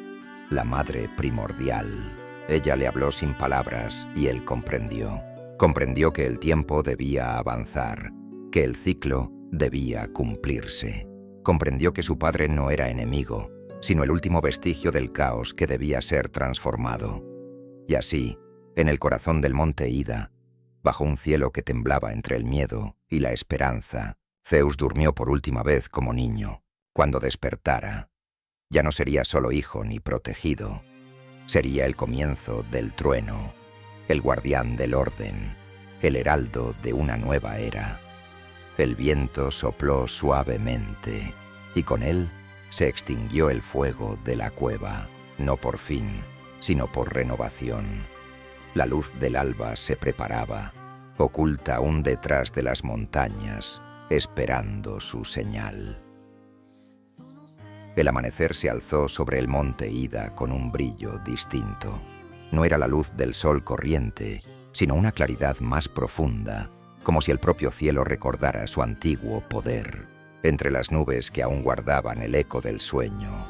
la madre primordial. Ella le habló sin palabras y él comprendió. Comprendió que el tiempo debía avanzar, que el ciclo debía cumplirse. Comprendió que su padre no era enemigo, sino el último vestigio del caos que debía ser transformado. Y así, en el corazón del monte Ida, bajo un cielo que temblaba entre el miedo y la esperanza, Zeus durmió por última vez como niño. Cuando despertara, ya no sería solo hijo ni protegido. Sería el comienzo del trueno, el guardián del orden, el heraldo de una nueva era. El viento sopló suavemente, y con él se extinguió el fuego de la cueva, no por fin, sino por renovación. La luz del alba se preparaba, oculta aún detrás de las montañas, esperando su señal. El amanecer se alzó sobre el monte Ida con un brillo distinto. No era la luz del sol corriente, sino una claridad más profunda, como si el propio cielo recordara su antiguo poder. Entre las nubes que aún guardaban el eco del sueño,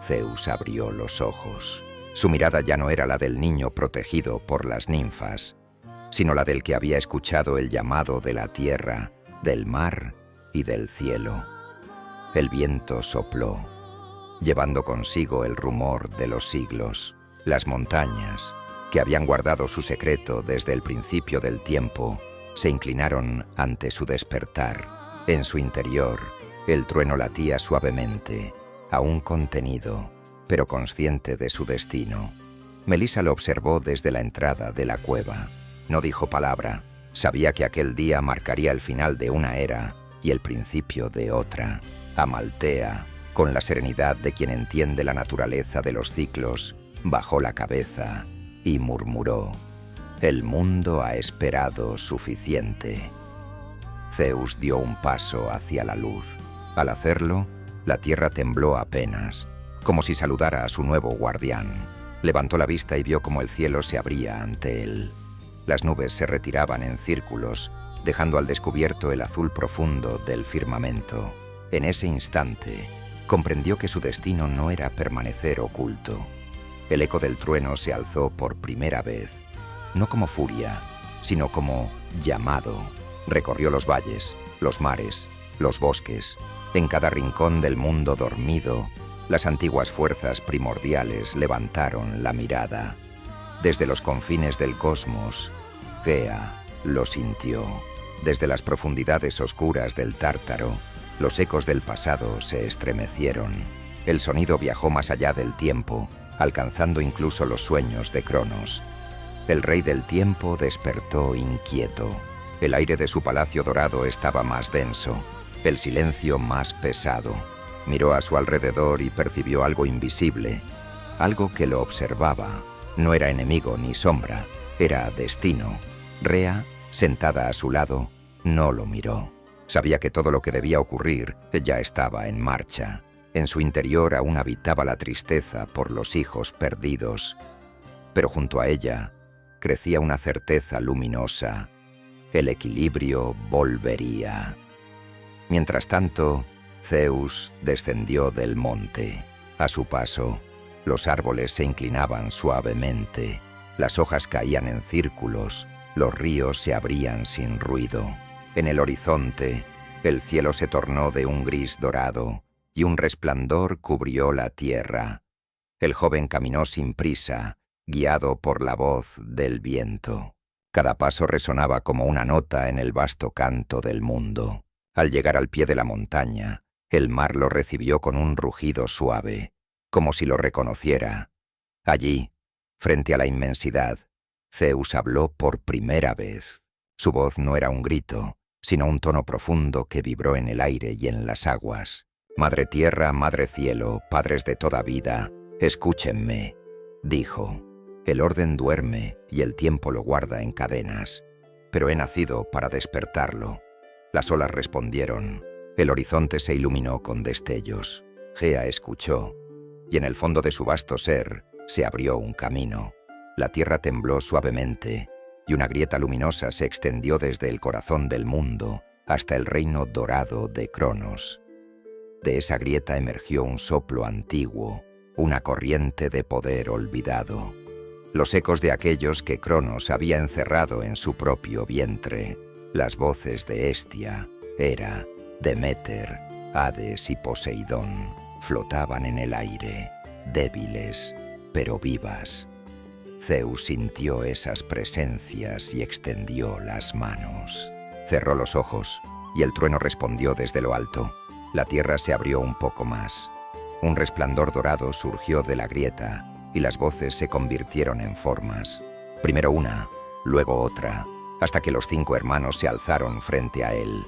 Zeus abrió los ojos. Su mirada ya no era la del niño protegido por las ninfas, sino la del que había escuchado el llamado de la tierra, del mar y del cielo. El viento sopló, llevando consigo el rumor de los siglos. Las montañas, que habían guardado su secreto desde el principio del tiempo, se inclinaron ante su despertar. En su interior, el trueno latía suavemente, aún contenido, pero consciente de su destino. Melisa lo observó desde la entrada de la cueva. No dijo palabra. Sabía que aquel día marcaría el final de una era y el principio de otra. Amaltea, con la serenidad de quien entiende la naturaleza de los ciclos, bajó la cabeza y murmuró: «El mundo ha esperado suficiente». Zeus dio un paso hacia la luz. Al hacerlo, la tierra tembló apenas, como si saludara a su nuevo guardián. Levantó la vista y vio cómo el cielo se abría ante él. Las nubes se retiraban en círculos, dejando al descubierto el azul profundo del firmamento. En ese instante, comprendió que su destino no era permanecer oculto. El eco del trueno se alzó por primera vez, no como furia, sino como llamado. Recorrió los valles, los mares, los bosques. En cada rincón del mundo dormido, las antiguas fuerzas primordiales levantaron la mirada. Desde los confines del cosmos, Gea lo sintió. Desde las profundidades oscuras del Tártaro, los ecos del pasado se estremecieron. El sonido viajó más allá del tiempo, alcanzando incluso los sueños de Cronos. El rey del tiempo despertó inquieto. El aire de su palacio dorado estaba más denso, el silencio más pesado. Miró a su alrededor y percibió algo invisible, algo que lo observaba, No era enemigo ni sombra, era destino. Rea, sentada a su lado, no lo miró. Sabía que todo lo que debía ocurrir ya estaba en marcha. En su interior aún habitaba la tristeza por los hijos perdidos. Pero junto a ella crecía una certeza luminosa. El equilibrio volvería. Mientras tanto, Zeus descendió del monte. A su paso, los árboles se inclinaban suavemente, las hojas caían en círculos, los ríos se abrían sin ruido. En el horizonte, el cielo se tornó de un gris dorado y un resplandor cubrió la tierra. El joven caminó sin prisa, guiado por la voz del viento. Cada paso resonaba como una nota en el vasto canto del mundo. Al llegar al pie de la montaña, el mar lo recibió con un rugido suave, como si lo reconociera. Allí, frente a la inmensidad, Zeus habló por primera vez. Su voz no era un grito, sino un tono profundo que vibró en el aire y en las aguas. «Madre tierra, madre cielo, padres de toda vida, escúchenme», dijo. «El orden duerme y el tiempo lo guarda en cadenas, pero he nacido para despertarlo». Las olas respondieron, el horizonte se iluminó con destellos. Gea escuchó, y en el fondo de su vasto ser se abrió un camino. La tierra tembló suavemente, y una grieta luminosa se extendió desde el corazón del mundo hasta el reino dorado de Cronos. De esa grieta emergió un soplo antiguo, una corriente de poder olvidado. Los ecos de aquellos que Cronos había encerrado en su propio vientre. Las voces de Hestia, Hera, Deméter, Hades y Poseidón flotaban en el aire, débiles, pero vivas. Zeus sintió esas presencias y extendió las manos. Cerró los ojos y el trueno respondió desde lo alto. La tierra se abrió un poco más. Un resplandor dorado surgió de la grieta y las voces se convirtieron en formas. Primero una, luego otra, hasta que los 5 hermanos se alzaron frente a él.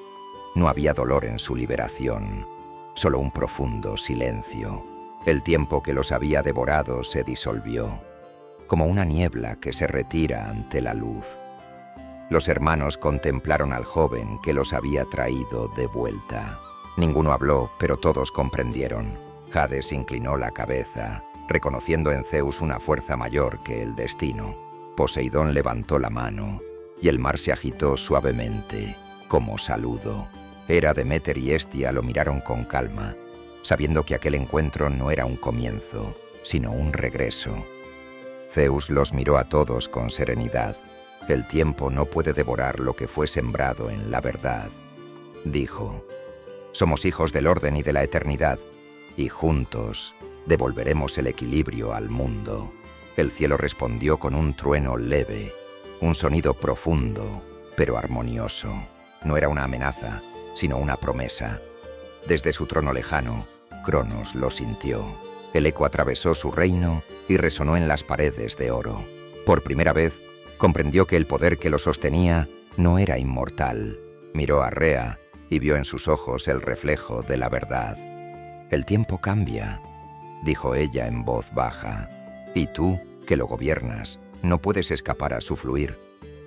No había dolor en su liberación, solo un profundo silencio. El tiempo que los había devorado se disolvió, como una niebla que se retira ante la luz. Los hermanos contemplaron al joven que los había traído de vuelta. Ninguno habló, pero todos comprendieron. Hades inclinó la cabeza, reconociendo en Zeus una fuerza mayor que el destino. Poseidón levantó la mano, y el mar se agitó suavemente, como saludo. Hera, Deméter y Hestia lo miraron con calma, sabiendo que aquel encuentro no era un comienzo, sino un regreso. Zeus los miró a todos con serenidad. «El tiempo no puede devorar lo que fue sembrado en la verdad», dijo. «Somos hijos del orden y de la eternidad, y juntos devolveremos el equilibrio al mundo». El cielo respondió con un trueno leve, un sonido profundo, pero armonioso. No era una amenaza, sino una promesa. Desde su trono lejano, Cronos lo sintió. El eco atravesó su reino y resonó en las paredes de oro. Por primera vez, comprendió que el poder que lo sostenía no era inmortal. Miró a Rea y vio en sus ojos el reflejo de la verdad. «El tiempo cambia», dijo ella en voz baja. «Y tú, que lo gobiernas, no puedes escapar a su fluir».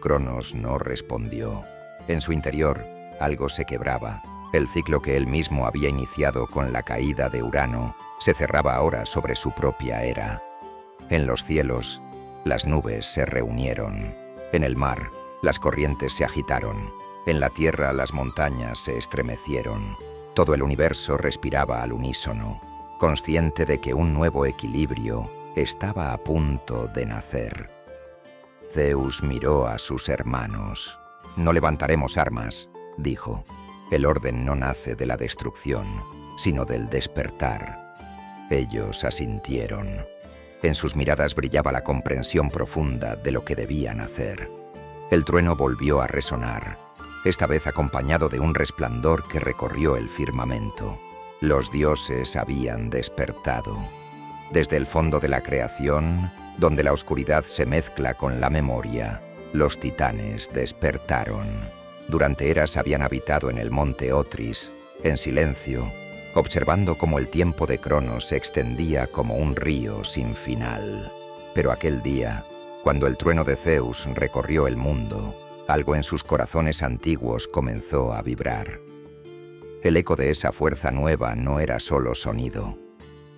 Cronos no respondió. En su interior, algo se quebraba. El ciclo que él mismo había iniciado con la caída de Urano se cerraba ahora sobre su propia era. En los cielos, las nubes se reunieron. En el mar, las corrientes se agitaron. En la tierra, las montañas se estremecieron. Todo el universo respiraba al unísono, consciente de que un nuevo equilibrio estaba a punto de nacer. Zeus miró a sus hermanos. «No levantaremos armas», dijo. «El orden no nace de la destrucción, sino del despertar». Ellos asintieron. En sus miradas brillaba la comprensión profunda de lo que debían hacer. El trueno volvió a resonar, esta vez acompañado de un resplandor que recorrió el firmamento. Los dioses habían despertado. Desde el fondo de la creación, donde la oscuridad se mezcla con la memoria, los titanes despertaron. Durante eras habían habitado en el monte Otris, en silencio, observando cómo el tiempo de Cronos se extendía como un río sin final. Pero aquel día, cuando el trueno de Zeus recorrió el mundo, algo en sus corazones antiguos comenzó a vibrar. El eco de esa fuerza nueva no era solo sonido,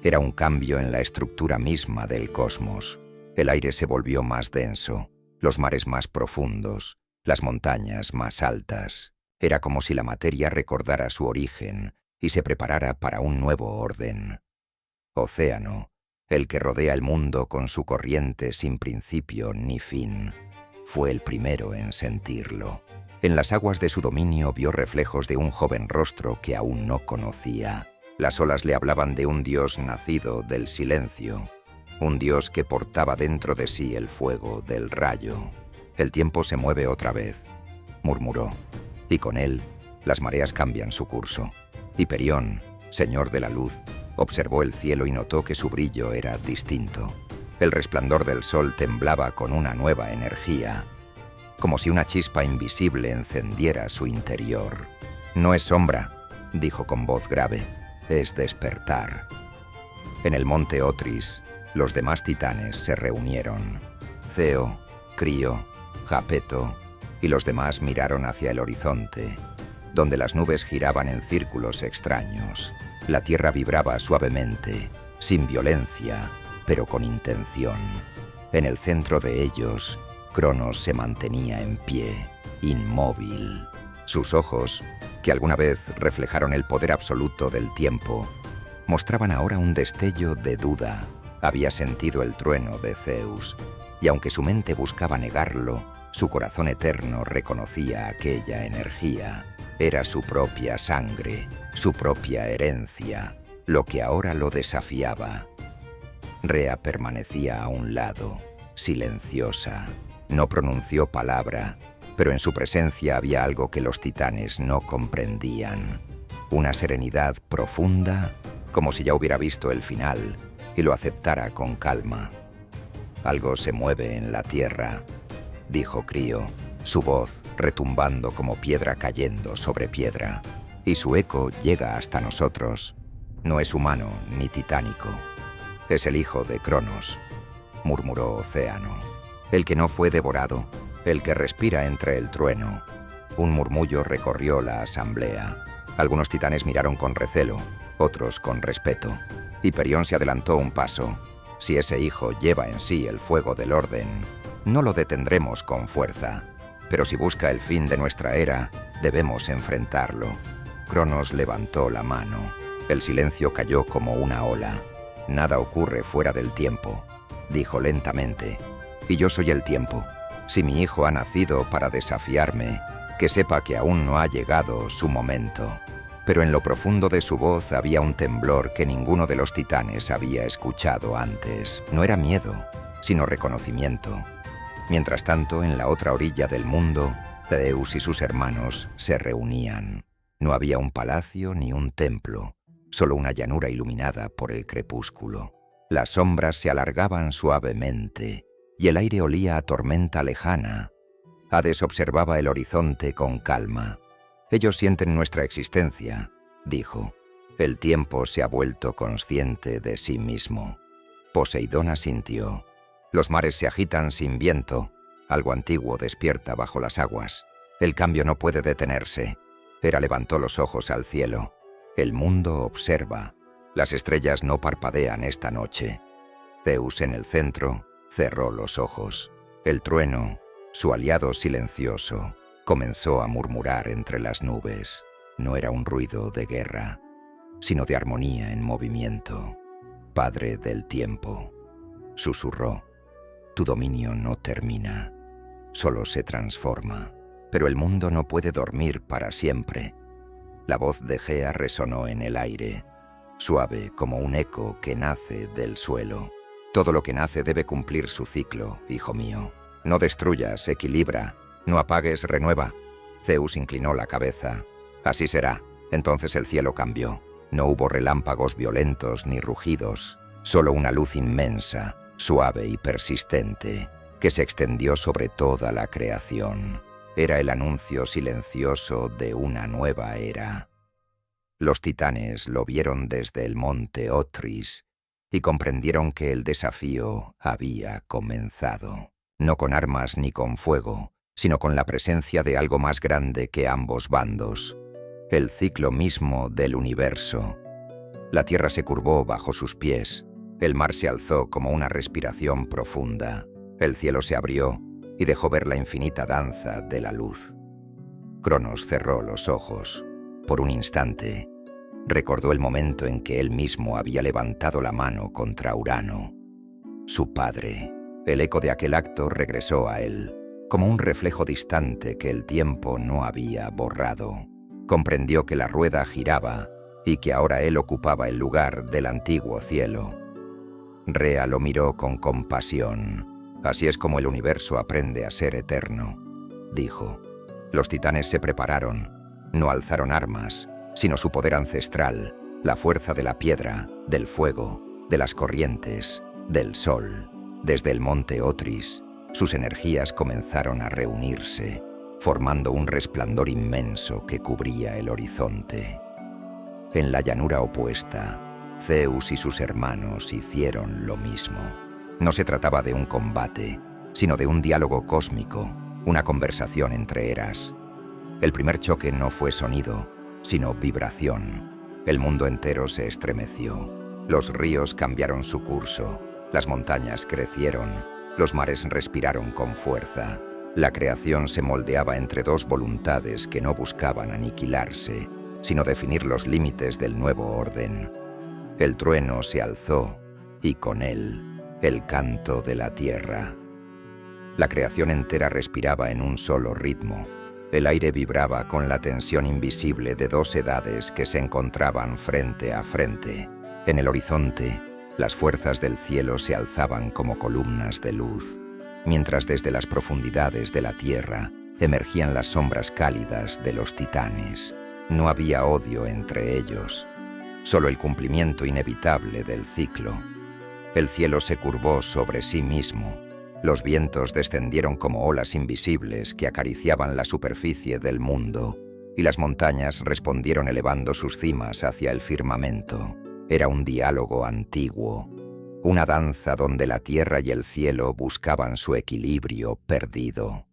era un cambio en la estructura misma del cosmos. El aire se volvió más denso, los mares más profundos, las montañas más altas. Era como si la materia recordara su origen y se preparara para un nuevo orden. Océano, el que rodea el mundo con su corriente sin principio ni fin, fue el primero en sentirlo. En las aguas de su dominio vio reflejos de un joven rostro que aún no conocía. Las olas le hablaban de un dios nacido del silencio, un dios que portaba dentro de sí el fuego del rayo. «El tiempo se mueve otra vez», murmuró, y con él las mareas cambian su curso. Hiperión, señor de la luz, observó el cielo y notó que su brillo era distinto. El resplandor del sol temblaba con una nueva energía, como si una chispa invisible encendiera su interior. «No es sombra», dijo con voz grave, «es despertar». En el monte Otris, los demás titanes se reunieron. Ceo, Crío, Japeto y los demás miraron hacia el horizonte, donde las nubes giraban en círculos extraños. La tierra vibraba suavemente, sin violencia, pero con intención. En el centro de ellos, Cronos se mantenía en pie, inmóvil. Sus ojos, que alguna vez reflejaron el poder absoluto del tiempo, mostraban ahora un destello de duda. Había sentido el trueno de Zeus, y aunque su mente buscaba negarlo, su corazón eterno reconocía aquella energía. Era su propia sangre, su propia herencia, lo que ahora lo desafiaba. Rea permanecía a un lado, silenciosa. No pronunció palabra, pero en su presencia había algo que los titanes no comprendían. Una serenidad profunda, como si ya hubiera visto el final y lo aceptara con calma. «Algo se mueve en la tierra», dijo Crío, su voz retumbando como piedra cayendo sobre piedra. «Y su eco llega hasta nosotros. No es humano ni titánico. Es el hijo de Cronos», murmuró Océano. «El que no fue devorado, el que respira entre el trueno». Un murmullo recorrió la asamblea. Algunos titanes miraron con recelo, otros con respeto. Hiperión se adelantó un paso. «Si ese hijo lleva en sí el fuego del orden, no lo detendremos con fuerza. Pero si busca el fin de nuestra era, debemos enfrentarlo». Cronos levantó la mano. El silencio cayó como una ola. «Nada ocurre fuera del tiempo», dijo lentamente. «Y yo soy el tiempo. Si mi hijo ha nacido para desafiarme, que sepa que aún no ha llegado su momento». Pero en lo profundo de su voz había un temblor que ninguno de los titanes había escuchado antes. No era miedo, sino reconocimiento. Mientras tanto, en la otra orilla del mundo, Zeus y sus hermanos se reunían. No había un palacio ni un templo, solo una llanura iluminada por el crepúsculo. Las sombras se alargaban suavemente y el aire olía a tormenta lejana. Hades observaba el horizonte con calma. «Ellos sienten nuestra existencia», dijo. «El tiempo se ha vuelto consciente de sí mismo». Poseidón asintió. «Los mares se agitan sin viento. Algo antiguo despierta bajo las aguas. El cambio no puede detenerse». Hera levantó los ojos al cielo. «El mundo observa. Las estrellas no parpadean esta noche». Zeus, en el centro, cerró los ojos. El trueno, su aliado silencioso, comenzó a murmurar entre las nubes. No era un ruido de guerra, sino de armonía en movimiento. «Padre del tiempo», susurró, «tu dominio no termina, solo se transforma. Pero el mundo no puede dormir para siempre». La voz de Gea resonó en el aire, suave como un eco que nace del suelo. «Todo lo que nace debe cumplir su ciclo, hijo mío. No destruyas, equilibra. No apagues, renueva». Zeus inclinó la cabeza. «Así será». Entonces el cielo cambió. No hubo relámpagos violentos ni rugidos, solo una luz inmensa, suave y persistente, que se extendió sobre toda la creación. Era el anuncio silencioso de una nueva era. Los titanes lo vieron desde el monte Otris, y comprendieron que el desafío había comenzado, no con armas ni con fuego, sino con la presencia de algo más grande que ambos bandos, el ciclo mismo del universo. La tierra se curvó bajo sus pies, el mar se alzó como una respiración profunda, el cielo se abrió y dejó ver la infinita danza de la luz. Cronos cerró los ojos. Por un instante, recordó el momento en que él mismo había levantado la mano contra Urano, su padre. El eco de aquel acto regresó a él, como un reflejo distante que el tiempo no había borrado. Comprendió que la rueda giraba y que ahora él ocupaba el lugar del antiguo cielo. Rea lo miró con compasión. Así es como el universo aprende a ser eterno, dijo. Los titanes se prepararon, no alzaron armas, sino su poder ancestral, la fuerza de la piedra, del fuego, de las corrientes, del sol. Desde el monte Otris, sus energías comenzaron a reunirse, formando un resplandor inmenso que cubría el horizonte. En la llanura opuesta, Zeus y sus hermanos hicieron lo mismo. No se trataba de un combate, sino de un diálogo cósmico, una conversación entre eras. El primer choque no fue sonido, sino vibración. El mundo entero se estremeció. Los ríos cambiaron su curso, las montañas crecieron, los mares respiraron con fuerza. La creación se moldeaba entre dos voluntades que no buscaban aniquilarse, sino definir los límites del nuevo orden. El trueno se alzó, y con él, el canto de la tierra. La creación entera respiraba en un solo ritmo. El aire vibraba con la tensión invisible de dos edades que se encontraban frente a frente. En el horizonte, las fuerzas del cielo se alzaban como columnas de luz, mientras desde las profundidades de la tierra emergían las sombras cálidas de los titanes. No había odio entre ellos, solo el cumplimiento inevitable del ciclo. El cielo se curvó sobre sí mismo. Los vientos descendieron como olas invisibles que acariciaban la superficie del mundo, y las montañas respondieron elevando sus cimas hacia el firmamento. Era un diálogo antiguo, una danza donde la tierra y el cielo buscaban su equilibrio perdido.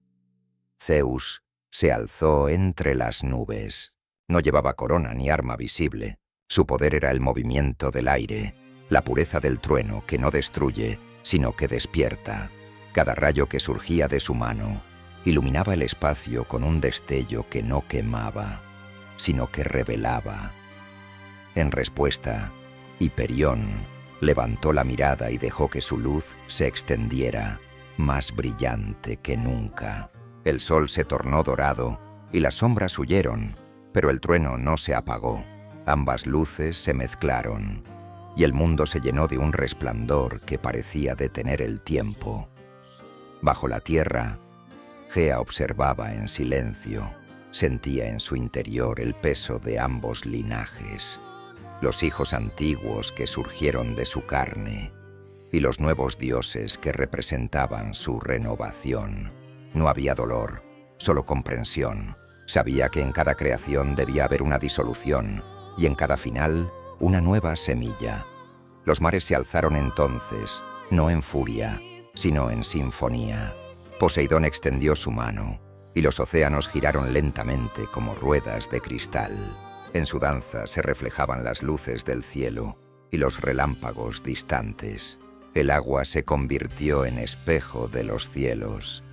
Zeus se alzó entre las nubes. No llevaba corona ni arma visible. Su poder era el movimiento del aire, la pureza del trueno que no destruye, sino que despierta. Cada rayo que surgía de su mano iluminaba el espacio con un destello que no quemaba, sino que revelaba. En respuesta, Hiperión levantó la mirada y dejó que su luz se extendiera, más brillante que nunca. El sol se tornó dorado y las sombras huyeron, pero el trueno no se apagó. Ambas luces se mezclaron, y el mundo se llenó de un resplandor que parecía detener el tiempo. Bajo la tierra, Gea observaba en silencio. Sentía en su interior el peso de ambos linajes, los hijos antiguos que surgieron de su carne y los nuevos dioses que representaban su renovación. No había dolor, solo comprensión. Sabía que en cada creación debía haber una disolución y en cada final una nueva semilla. Los mares se alzaron entonces, no en furia, sino en sinfonía. Poseidón extendió su mano, y los océanos giraron lentamente como ruedas de cristal. En su danza se reflejaban las luces del cielo y los relámpagos distantes. El agua se convirtió en espejo de los cielos,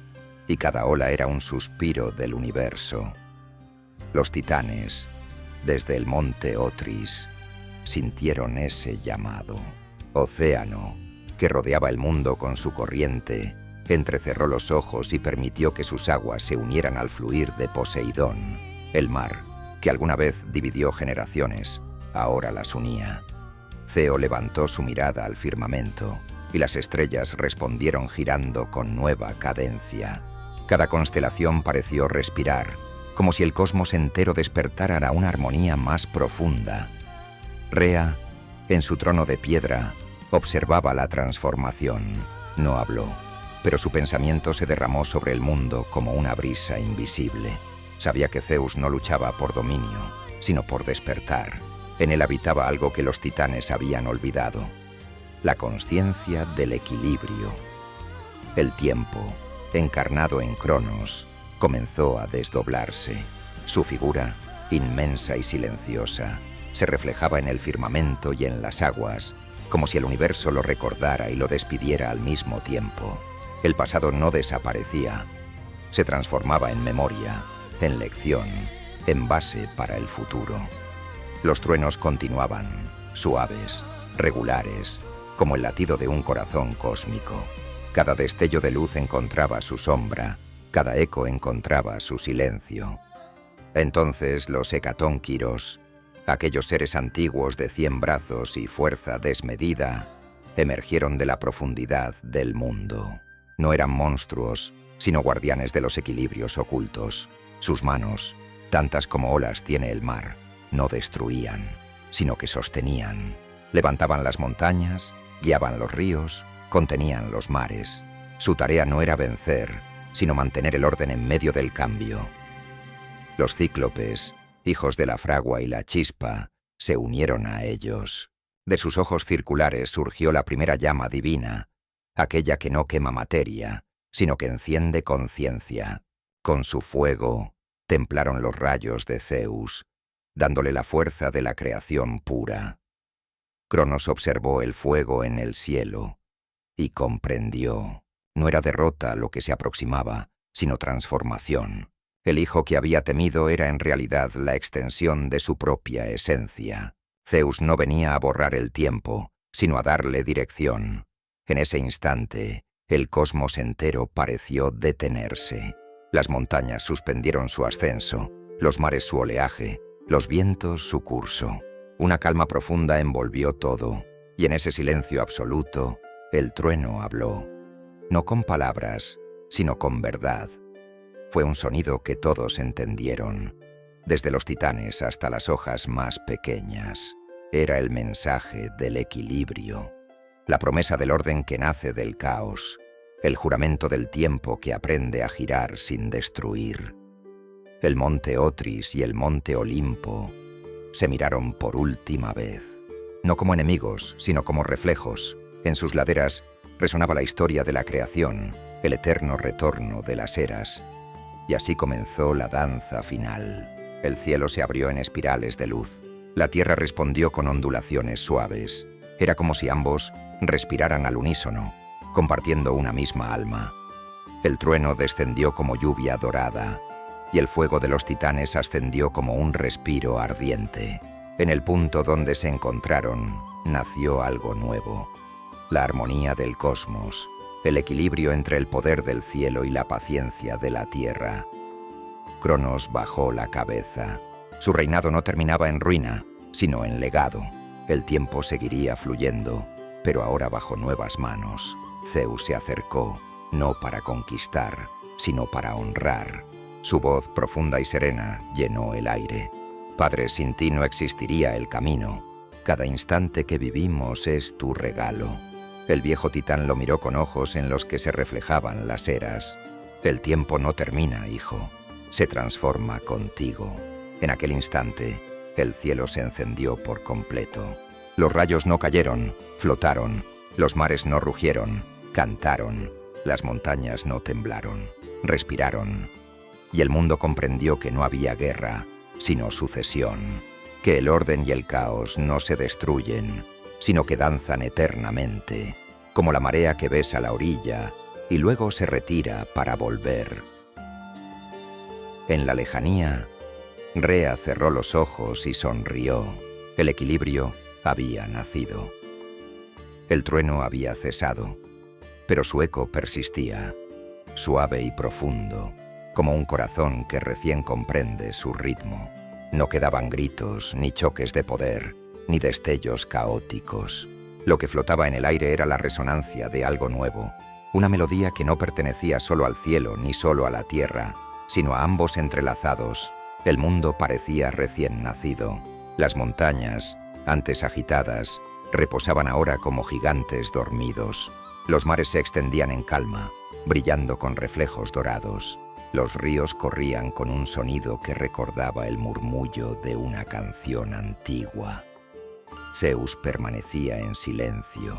y cada ola era un suspiro del universo. Los titanes, desde el monte Otris, sintieron ese llamado. Océano, que rodeaba el mundo con su corriente, entrecerró los ojos y permitió que sus aguas se unieran al fluir de Poseidón. El mar, que alguna vez dividió generaciones, ahora las unía. Ceo levantó su mirada al firmamento, y las estrellas respondieron girando con nueva cadencia. Cada constelación pareció respirar, como si el cosmos entero despertara a una armonía más profunda. Rea, en su trono de piedra, observaba la transformación. No habló, pero su pensamiento se derramó sobre el mundo como una brisa invisible. Sabía que Zeus no luchaba por dominio, sino por despertar. En él habitaba algo que los titanes habían olvidado. la consciencia del equilibrio. El tiempo, encarnado en Cronos, comenzó a desdoblarse. Su figura, inmensa y silenciosa, se reflejaba en el firmamento y en las aguas, como si el universo lo recordara y lo despidiera al mismo tiempo. El pasado no desaparecía, se transformaba en memoria, en lección, en base para el futuro. Los truenos continuaban, suaves, regulares, como el latido de un corazón cósmico. Cada destello de luz encontraba su sombra, cada eco encontraba su silencio. Entonces los hecatónquiros, aquellos seres antiguos de 100 brazos y fuerza desmedida, emergieron de la profundidad del mundo. No eran monstruos, sino guardianes de los equilibrios ocultos. Sus manos, tantas como olas tiene el mar, no destruían, sino que sostenían. Levantaban las montañas, guiaban los ríos, contenían los mares. Su tarea no era vencer, sino mantener el orden en medio del cambio. Los cíclopes, hijos de la fragua y la chispa, se unieron a ellos. De sus ojos circulares surgió la primera llama divina, aquella que no quema materia, sino que enciende conciencia. Con su fuego templaron los rayos de Zeus, dándole la fuerza de la creación pura. Cronos observó el fuego en el cielo y comprendió. No era derrota lo que se aproximaba, sino transformación. El hijo que había temido era en realidad la extensión de su propia esencia. Zeus no venía a borrar el tiempo, sino a darle dirección. En ese instante, el cosmos entero pareció detenerse. Las montañas suspendieron su ascenso, los mares su oleaje, los vientos su curso. Una calma profunda envolvió todo, y en ese silencio absoluto, el trueno habló. No con palabras, sino con verdad. Fue un sonido que todos entendieron, desde los titanes hasta las hojas más pequeñas. Era el mensaje del equilibrio, la promesa del orden que nace del caos, el juramento del tiempo que aprende a girar sin destruir. El monte Otris y el monte Olimpo se miraron por última vez, no como enemigos, sino como reflejos. En sus laderas resonaba la historia de la creación, el eterno retorno de las eras. Y así comenzó la danza final. El cielo se abrió en espirales de luz. La tierra respondió con ondulaciones suaves. Era como si ambos respiraran al unísono, compartiendo una misma alma. El trueno descendió como lluvia dorada, y el fuego de los titanes ascendió como un respiro ardiente. En el punto donde se encontraron, nació algo nuevo. La armonía del cosmos, el equilibrio entre el poder del cielo y la paciencia de la tierra. Cronos bajó la cabeza. Su reinado no terminaba en ruina, sino en legado. El tiempo seguiría fluyendo, pero ahora bajo nuevas manos. Zeus se acercó, no para conquistar, sino para honrar. Su voz profunda y serena llenó el aire. Padre, sin ti no existiría el camino. Cada instante que vivimos es tu regalo. El viejo titán lo miró con ojos en los que se reflejaban las eras. El tiempo no termina, hijo. Se transforma contigo. En aquel instante, el cielo se encendió por completo. Los rayos no cayeron, flotaron. Los mares no rugieron, cantaron. Las montañas no temblaron, respiraron. Y el mundo comprendió que no había guerra, sino sucesión. Que el orden y el caos no se destruyen, sino que danzan eternamente, como la marea que besa la orilla y luego se retira para volver. En la lejanía, Rea cerró los ojos y sonrió. El equilibrio había nacido. El trueno había cesado, pero su eco persistía, suave y profundo, como un corazón que recién comprende su ritmo. No quedaban gritos, ni choques de poder, ni destellos caóticos. Lo que flotaba en el aire era la resonancia de algo nuevo, una melodía que no pertenecía solo al cielo ni solo a la tierra, sino a ambos entrelazados. El mundo parecía recién nacido. Las montañas, antes agitadas, reposaban ahora como gigantes dormidos. Los mares se extendían en calma, brillando con reflejos dorados. Los ríos corrían con un sonido que recordaba el murmullo de una canción antigua. Zeus permanecía en silencio,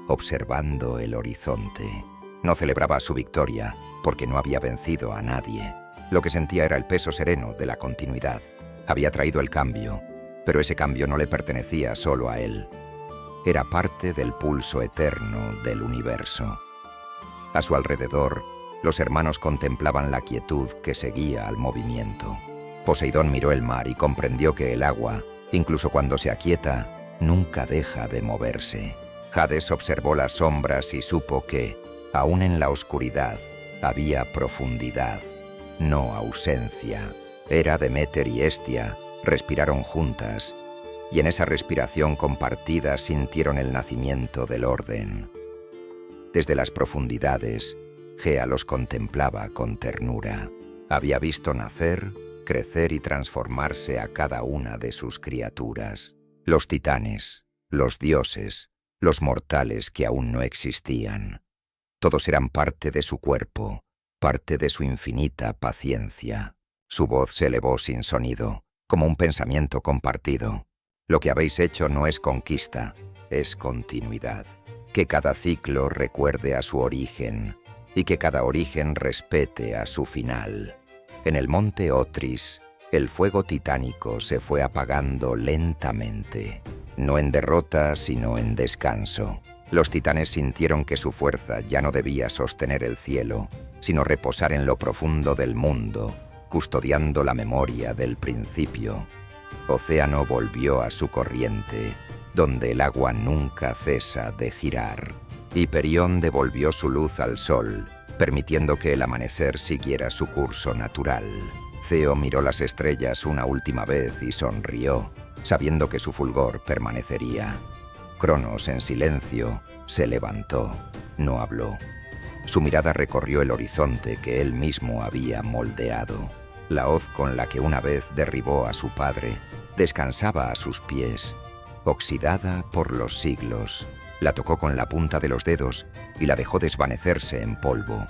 observando el horizonte. No celebraba su victoria, porque no había vencido a nadie. Lo que sentía era el peso sereno de la continuidad. Había traído el cambio, pero ese cambio no le pertenecía solo a él. Era parte del pulso eterno del universo. A su alrededor, los hermanos contemplaban la quietud que seguía al movimiento. Poseidón miró el mar y comprendió que el agua, incluso cuando se aquieta, nunca deja de moverse. Hades observó las sombras y supo que, aún en la oscuridad, había profundidad, no ausencia. Hera, Deméter y Hestia respiraron juntas, y en esa respiración compartida sintieron el nacimiento del orden. Desde las profundidades, Gea los contemplaba con ternura. Había visto nacer, crecer y transformarse a cada una de sus criaturas. Los titanes, los dioses, los mortales que aún no existían. Todos eran parte de su cuerpo, parte de su infinita paciencia. Su voz se elevó sin sonido, como un pensamiento compartido. Lo que habéis hecho no es conquista, es continuidad. Que cada ciclo recuerde a su origen, y que cada origen respete a su final. En el monte Otris, el fuego titánico se fue apagando lentamente, no en derrota, sino en descanso. Los titanes sintieron que su fuerza ya no debía sostener el cielo, sino reposar en lo profundo del mundo, custodiando la memoria del principio. Océano volvió a su corriente, donde el agua nunca cesa de girar. Hiperión devolvió su luz al sol, permitiendo que el amanecer siguiera su curso natural. Ceo miró las estrellas una última vez y sonrió, sabiendo que su fulgor permanecería. Cronos, en silencio, se levantó, no habló. Su mirada recorrió el horizonte que él mismo había moldeado. La hoz con la que una vez derribó a su padre descansaba a sus pies, oxidada por los siglos. La tocó con la punta de los dedos y la dejó desvanecerse en polvo.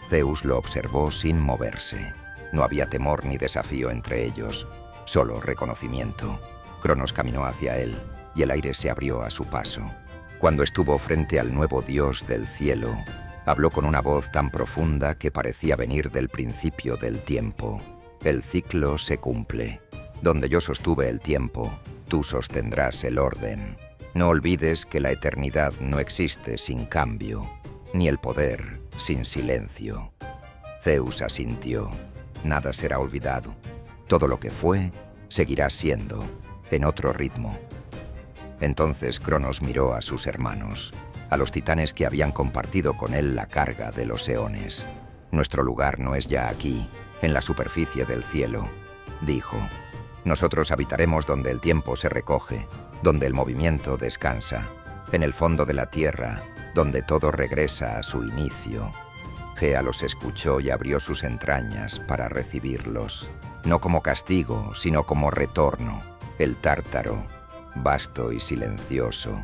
Zeus lo observó sin moverse. No había temor ni desafío entre ellos, solo reconocimiento. Cronos caminó hacia él y el aire se abrió a su paso. Cuando estuvo frente al nuevo dios del cielo, habló con una voz tan profunda que parecía venir del principio del tiempo. El ciclo se cumple. Donde yo sostuve el tiempo, tú sostendrás el orden. No olvides que la eternidad no existe sin cambio, ni el poder sin silencio. Zeus asintió. Nada será olvidado. Todo lo que fue, seguirá siendo, en otro ritmo. Entonces Cronos miró a sus hermanos, a los titanes que habían compartido con él la carga de los eones. Nuestro lugar no es ya aquí, en la superficie del cielo, dijo. Nosotros habitaremos donde el tiempo se recoge, donde el movimiento descansa, en el fondo de la tierra, donde todo regresa a su inicio. Gea los escuchó y abrió sus entrañas para recibirlos, no como castigo, sino como retorno. El Tártaro, vasto y silencioso,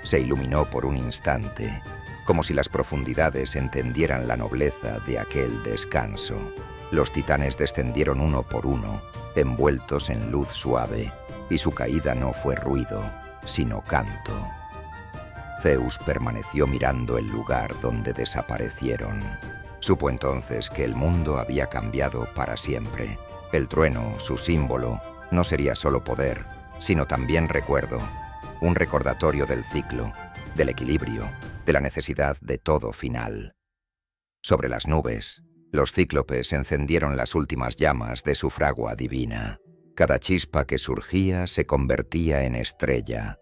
se iluminó por un instante, como si las profundidades entendieran la nobleza de aquel descanso. Los titanes descendieron uno por uno, envueltos en luz suave, y su caída no fue ruido, sino canto. Zeus permaneció mirando el lugar donde desaparecieron. Supo entonces que el mundo había cambiado para siempre. El trueno, su símbolo, no sería solo poder, sino también recuerdo, un recordatorio del ciclo, del equilibrio, de la necesidad de todo final. Sobre las nubes, los cíclopes encendieron las últimas llamas de su fragua divina. Cada chispa que surgía se convertía en estrella,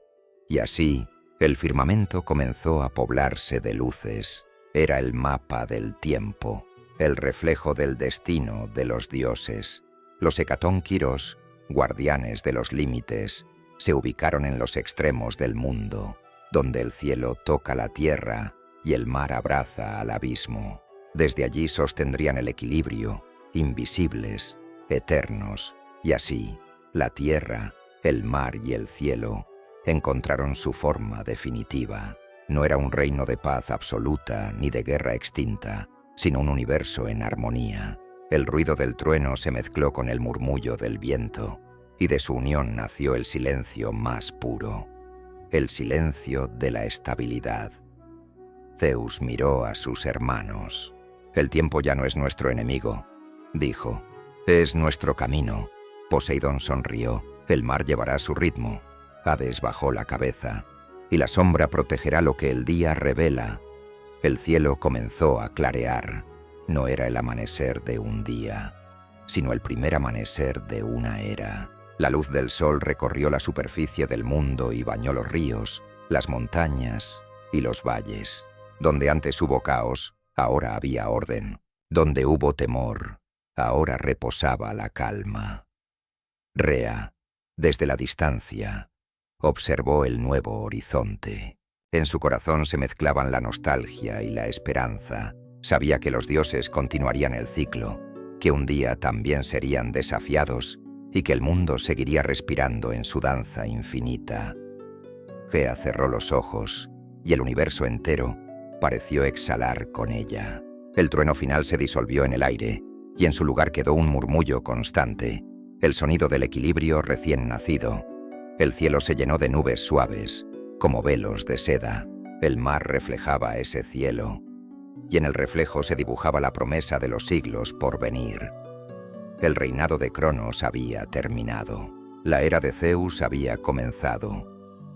y así el firmamento comenzó a poblarse de luces. Era el mapa del tiempo, el reflejo del destino de los dioses. Los hecatónquiros, guardianes de los límites, se ubicaron en los extremos del mundo, donde el cielo toca la tierra y el mar abraza al abismo. Desde allí sostendrían el equilibrio, invisibles, eternos, y así, la tierra, el mar y el cielo encontraron su forma definitiva. No era un reino de paz absoluta ni de guerra extinta, sino un universo en armonía. El ruido del trueno se mezcló con el murmullo del viento, y de su unión nació el silencio más puro, el silencio de la estabilidad. Zeus miró a sus hermanos. «El tiempo ya no es nuestro enemigo», dijo. «Es nuestro camino». Poseidón sonrió. «El mar llevará su ritmo». Hades bajó la cabeza. «Y la sombra protegerá lo que el día revela». El cielo comenzó a clarear. No era el amanecer de un día, sino el primer amanecer de una era. La luz del sol recorrió la superficie del mundo y bañó los ríos, las montañas y los valles. Donde antes hubo caos, ahora había orden. Donde hubo temor, ahora reposaba la calma. Rea, desde la distancia, observó el nuevo horizonte. En su corazón se mezclaban la nostalgia y la esperanza. Sabía que los dioses continuarían el ciclo, que un día también serían desafiados y que el mundo seguiría respirando en su danza infinita. Gea cerró los ojos y el universo entero pareció exhalar con ella. El trueno final se disolvió en el aire y en su lugar quedó un murmullo constante, el sonido del equilibrio recién nacido. El cielo se llenó de nubes suaves, como velos de seda. El mar reflejaba ese cielo, y en el reflejo se dibujaba la promesa de los siglos por venir. El reinado de Cronos había terminado. La era de Zeus había comenzado,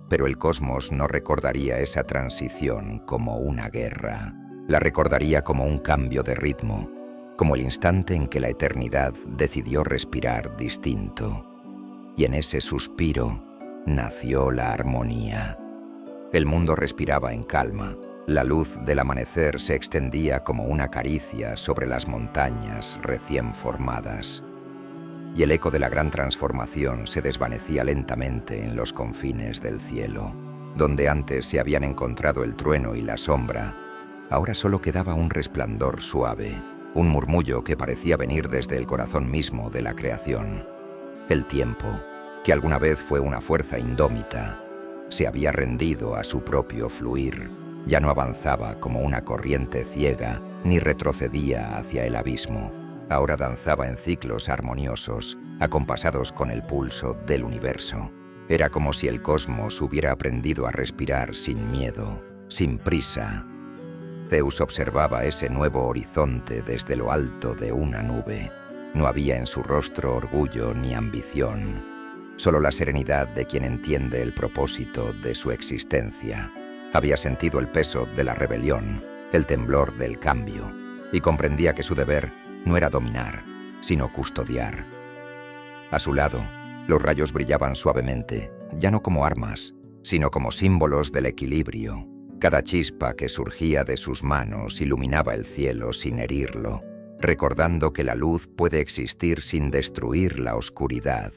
pero el cosmos no recordaría esa transición como una guerra. La recordaría como un cambio de ritmo, como el instante en que la eternidad decidió respirar distinto. Y en ese suspiro nació la armonía. El mundo respiraba en calma. La luz del amanecer se extendía como una caricia sobre las montañas recién formadas. Y el eco de la gran transformación se desvanecía lentamente en los confines del cielo. Donde antes se habían encontrado el trueno y la sombra, ahora solo quedaba un resplandor suave, un murmullo que parecía venir desde el corazón mismo de la creación. El tiempo, que alguna vez fue una fuerza indómita, se había rendido a su propio fluir. Ya no avanzaba como una corriente ciega, ni retrocedía hacia el abismo. Ahora danzaba en ciclos armoniosos, acompasados con el pulso del universo. Era como si el cosmos hubiera aprendido a respirar sin miedo, sin prisa. Zeus observaba ese nuevo horizonte desde lo alto de una nube. No había en su rostro orgullo ni ambición, solo la serenidad de quien entiende el propósito de su existencia. Había sentido el peso de la rebelión, el temblor del cambio, y comprendía que su deber no era dominar, sino custodiar. A su lado, los rayos brillaban suavemente, ya no como armas, sino como símbolos del equilibrio. Cada chispa que surgía de sus manos iluminaba el cielo sin herirlo, recordando que la luz puede existir sin destruir la oscuridad.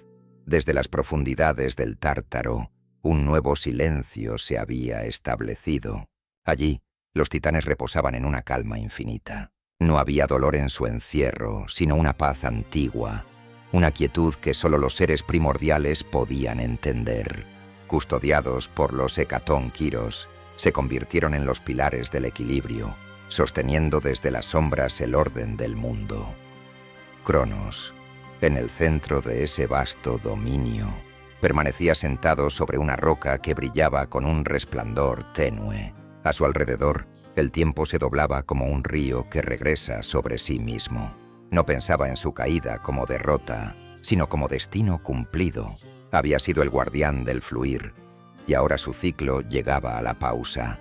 Desde las profundidades del Tártaro, un nuevo silencio se había establecido. Allí, los titanes reposaban en una calma infinita. No había dolor en su encierro, sino una paz antigua, una quietud que solo los seres primordiales podían entender. Custodiados por los Hecatón Quiros, se convirtieron en los pilares del equilibrio, sosteniendo desde las sombras el orden del mundo. Cronos, en el centro de ese vasto dominio, permanecía sentado sobre una roca que brillaba con un resplandor tenue. A su alrededor, el tiempo se doblaba como un río que regresa sobre sí mismo. No pensaba en su caída como derrota, sino como destino cumplido. Había sido el guardián del fluir, y ahora su ciclo llegaba a la pausa.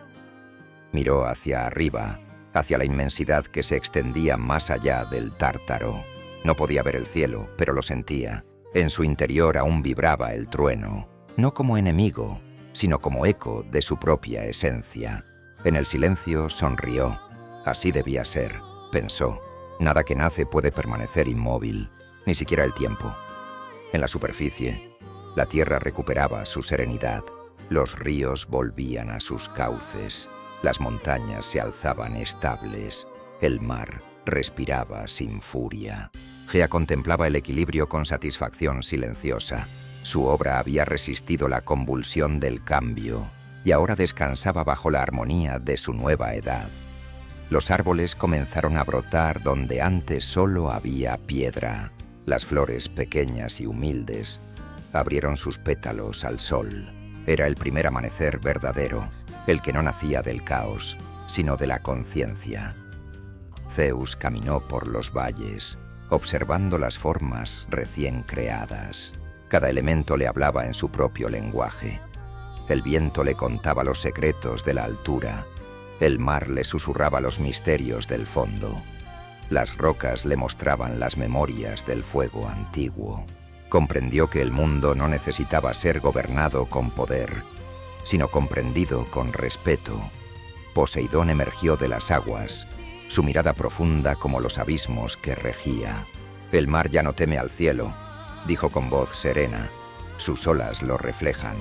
Miró hacia arriba, hacia la inmensidad que se extendía más allá del Tártaro. No podía ver el cielo, pero lo sentía. En su interior aún vibraba el trueno, no como enemigo, sino como eco de su propia esencia. En el silencio sonrió. Así debía ser, pensó. Nada que nace puede permanecer inmóvil, ni siquiera el tiempo. En la superficie, la tierra recuperaba su serenidad. Los ríos volvían a sus cauces. Las montañas se alzaban estables. El mar respiraba sin furia. Gea contemplaba el equilibrio con satisfacción silenciosa. Su obra había resistido la convulsión del cambio y ahora descansaba bajo la armonía de su nueva edad. Los árboles comenzaron a brotar donde antes solo había piedra. Las flores pequeñas y humildes abrieron sus pétalos al sol. Era el primer amanecer verdadero, el que no nacía del caos, sino de la conciencia. Zeus caminó por los valles, observando las formas recién creadas. Cada elemento le hablaba en su propio lenguaje. El viento le contaba los secretos de la altura. El mar le susurraba los misterios del fondo. Las rocas le mostraban las memorias del fuego antiguo. Comprendió que el mundo no necesitaba ser gobernado con poder, sino comprendido con respeto. Poseidón emergió de las aguas, su mirada profunda como los abismos que regía. «El mar ya no teme al cielo», dijo con voz serena. «Sus olas lo reflejan,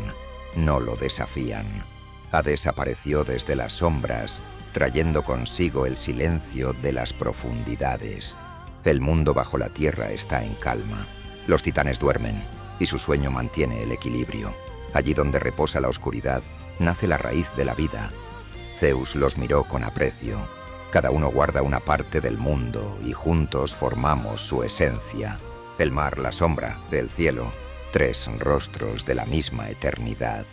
no lo desafían». Hades apareció desde las sombras, trayendo consigo el silencio de las profundidades. El mundo bajo la tierra está en calma. Los titanes duermen, y su sueño mantiene el equilibrio. Allí donde reposa la oscuridad, nace la raíz de la vida. Zeus los miró con aprecio. Cada uno guarda una parte del mundo y juntos formamos su esencia. El mar, la sombra, el cielo, tres rostros de la misma eternidad.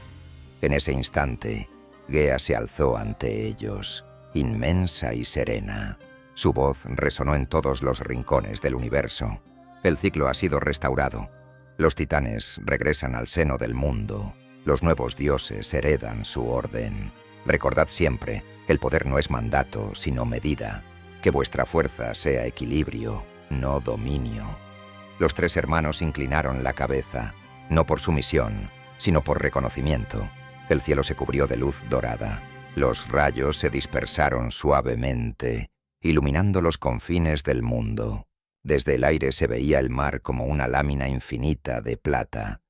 En ese instante, Gea se alzó ante ellos, inmensa y serena. Su voz resonó en todos los rincones del universo. El ciclo ha sido restaurado. Los titanes regresan al seno del mundo. Los nuevos dioses heredan su orden. Recordad siempre, el poder no es mandato, sino medida. Que vuestra fuerza sea equilibrio, no dominio. Los tres hermanos inclinaron la cabeza, no por sumisión, sino por reconocimiento. El cielo se cubrió de luz dorada. Los rayos se dispersaron suavemente, iluminando los confines del mundo. Desde el aire se veía el mar como una lámina infinita de plata,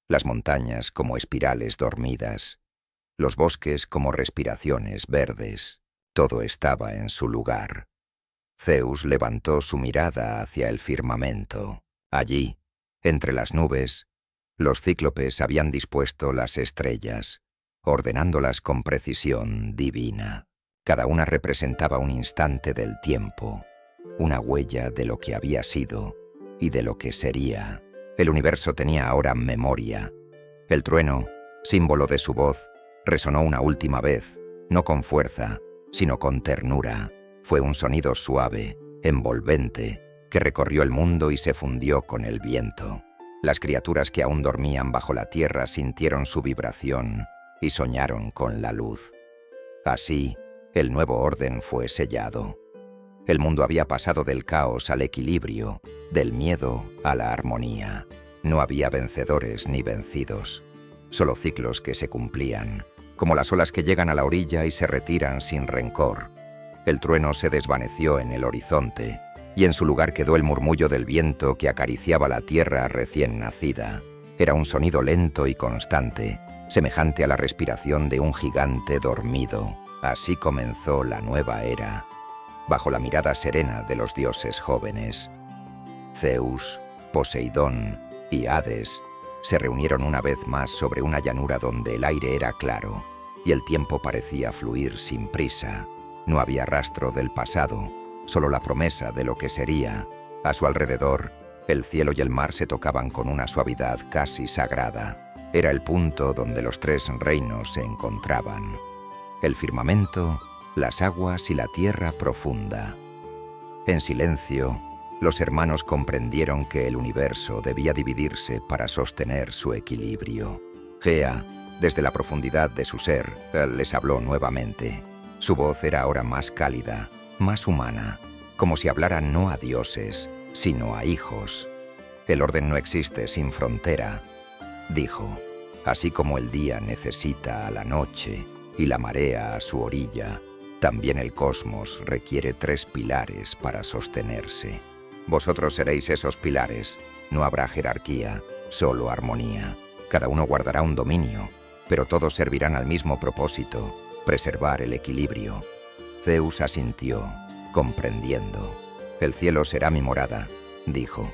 las montañas como espirales dormidas, los bosques como respiraciones verdes. Todo estaba en su lugar. Zeus levantó su mirada hacia el firmamento. Allí, entre las nubes, los cíclopes habían dispuesto las estrellas, ordenándolas con precisión divina. Cada una representaba un instante del tiempo, una huella de lo que había sido y de lo que sería. El universo tenía ahora memoria. El trueno, símbolo de su voz, resonó una última vez, no con fuerza, sino con ternura. Fue un sonido suave, envolvente, que recorrió el mundo y se fundió con el viento. Las criaturas que aún dormían bajo la tierra sintieron su vibración y soñaron con la luz. Así, el nuevo orden fue sellado. El mundo había pasado del caos al equilibrio, del miedo a la armonía. No había vencedores ni vencidos, solo ciclos que se cumplían, como las olas que llegan a la orilla y se retiran sin rencor. El trueno se desvaneció en el horizonte, y en su lugar quedó el murmullo del viento que acariciaba la tierra recién nacida. Era un sonido lento y constante, semejante a la respiración de un gigante dormido. Así comenzó la nueva era, bajo la mirada serena de los dioses jóvenes. Zeus, Poseidón y Hades se reunieron una vez más sobre una llanura donde el aire era claro y el tiempo parecía fluir sin prisa. No había rastro del pasado, solo la promesa de lo que sería. A su alrededor, el cielo y el mar se tocaban con una suavidad casi sagrada. Era el punto donde los tres reinos se encontraban: el firmamento, las aguas y la tierra profunda. En silencio, los hermanos comprendieron que el universo debía dividirse para sostener su equilibrio. Gea, desde la profundidad de su ser, les habló nuevamente. Su voz era ahora más cálida, más humana, como si hablara no a dioses, sino a hijos. El orden no existe sin frontera, dijo. Así como el día necesita a la noche y la marea a su orilla, también el cosmos requiere tres pilares para sostenerse. Vosotros seréis esos pilares. No habrá jerarquía, solo armonía. Cada uno guardará un dominio, pero todos servirán al mismo propósito: preservar el equilibrio. Zeus asintió, comprendiendo. El cielo será mi morada, dijo.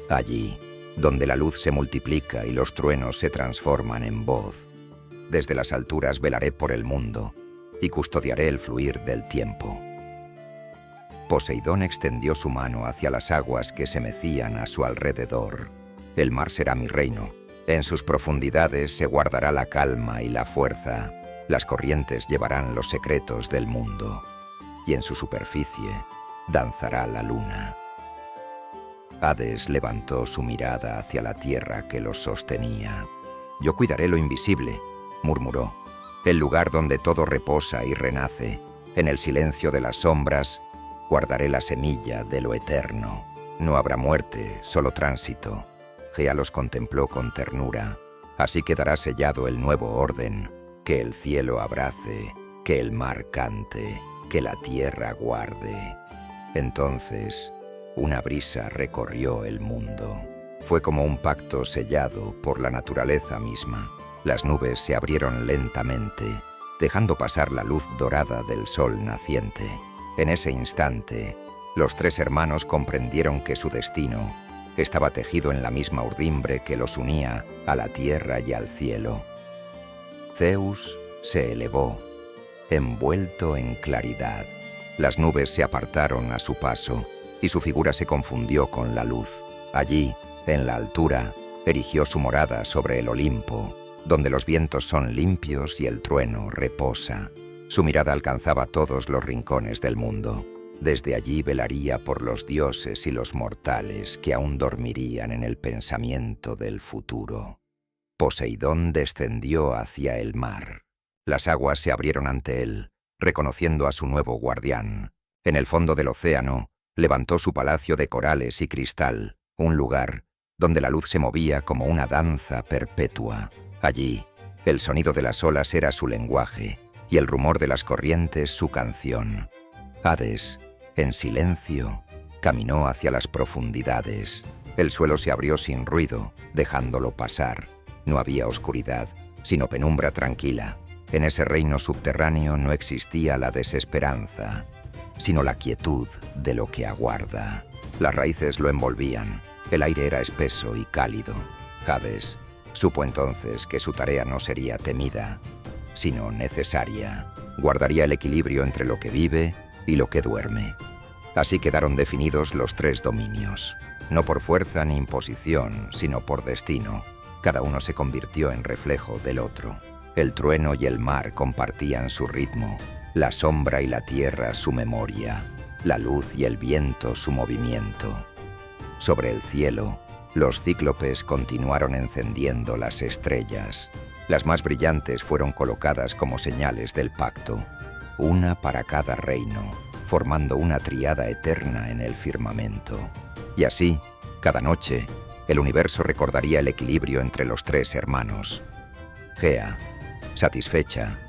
Allí, donde la luz se multiplica y los truenos se transforman en voz. Desde las alturas velaré por el mundo y custodiaré el fluir del tiempo. Poseidón extendió su mano hacia las aguas que se mecían a su alrededor. El mar será mi reino. En sus profundidades se guardará la calma y la fuerza. Las corrientes llevarán los secretos del mundo, y en su superficie danzará la luna. Hades levantó su mirada hacia la tierra que los sostenía. «Yo cuidaré lo invisible», murmuró, «el lugar donde todo reposa y renace. En el silencio de las sombras guardaré la semilla de lo eterno. No habrá muerte, solo tránsito». Gea los contempló con ternura. «Así quedará sellado el nuevo orden, que el cielo abrace, que el mar cante, que la tierra guarde». Entonces, una brisa recorrió el mundo. Fue como un pacto sellado por la naturaleza misma. Las nubes se abrieron lentamente, dejando pasar la luz dorada del sol naciente. En ese instante, los tres hermanos comprendieron que su destino estaba tejido en la misma urdimbre que los unía a la tierra y al cielo. Zeus se elevó, envuelto en claridad. Las nubes se apartaron a su paso y su figura se confundió con la luz. Allí, en la altura, erigió su morada sobre el Olimpo, donde los vientos son limpios y el trueno reposa. Su mirada alcanzaba todos los rincones del mundo. Desde allí velaría por los dioses y los mortales que aún dormirían en el pensamiento del futuro. Poseidón descendió hacia el mar. Las aguas se abrieron ante él, reconociendo a su nuevo guardián. En el fondo del océano, levantó su palacio de corales y cristal, un lugar donde la luz se movía como una danza perpetua. Allí, el sonido de las olas era su lenguaje y el rumor de las corrientes su canción. Hades, en silencio, caminó hacia las profundidades. El suelo se abrió sin ruido, dejándolo pasar. No había oscuridad, sino penumbra tranquila. En ese reino subterráneo no existía la desesperanza, sino la quietud de lo que aguarda. Las raíces lo envolvían, el aire era espeso y cálido. Hades supo entonces que su tarea no sería temida, sino necesaria. Guardaría el equilibrio entre lo que vive y lo que duerme. Así quedaron definidos los tres dominios, no por fuerza ni imposición, sino por destino. Cada uno se convirtió en reflejo del otro. El trueno y el mar compartían su ritmo, la sombra y la tierra su memoria, la luz y el viento su movimiento. Sobre el cielo, los cíclopes continuaron encendiendo las estrellas. Las más brillantes fueron colocadas como señales del pacto, una para cada reino, formando una tríada eterna en el firmamento. Y así, cada noche, el universo recordaría el equilibrio entre los tres hermanos. Gea, satisfecha,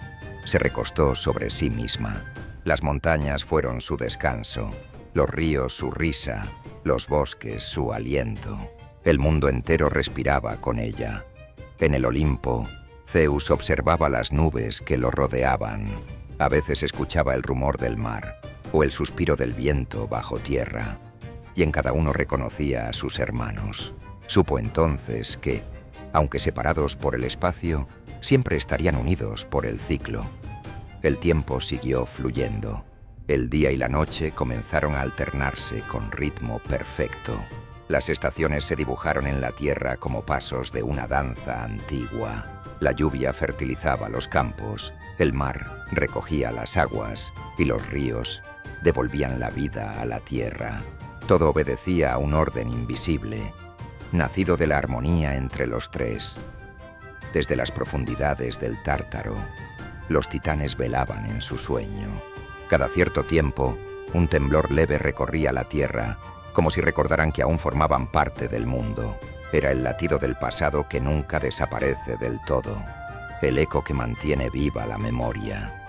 se recostó sobre sí misma. Las montañas fueron su descanso, los ríos su risa, los bosques su aliento. El mundo entero respiraba con ella. En el Olimpo, Zeus observaba las nubes que lo rodeaban. A veces escuchaba el rumor del mar o el suspiro del viento bajo tierra, y en cada uno reconocía a sus hermanos. Supo entonces que, aunque separados por el espacio, siempre estarían unidos por el ciclo. El tiempo siguió fluyendo. El día y la noche comenzaron a alternarse con ritmo perfecto. Las estaciones se dibujaron en la tierra como pasos de una danza antigua. La lluvia fertilizaba los campos, el mar recogía las aguas y los ríos devolvían la vida a la tierra. Todo obedecía a un orden invisible, nacido de la armonía entre los tres. Desde las profundidades del Tártaro, los titanes velaban en su sueño. Cada cierto tiempo, un temblor leve recorría la tierra, como si recordaran que aún formaban parte del mundo. Era el latido del pasado que nunca desaparece del todo, el eco que mantiene viva la memoria.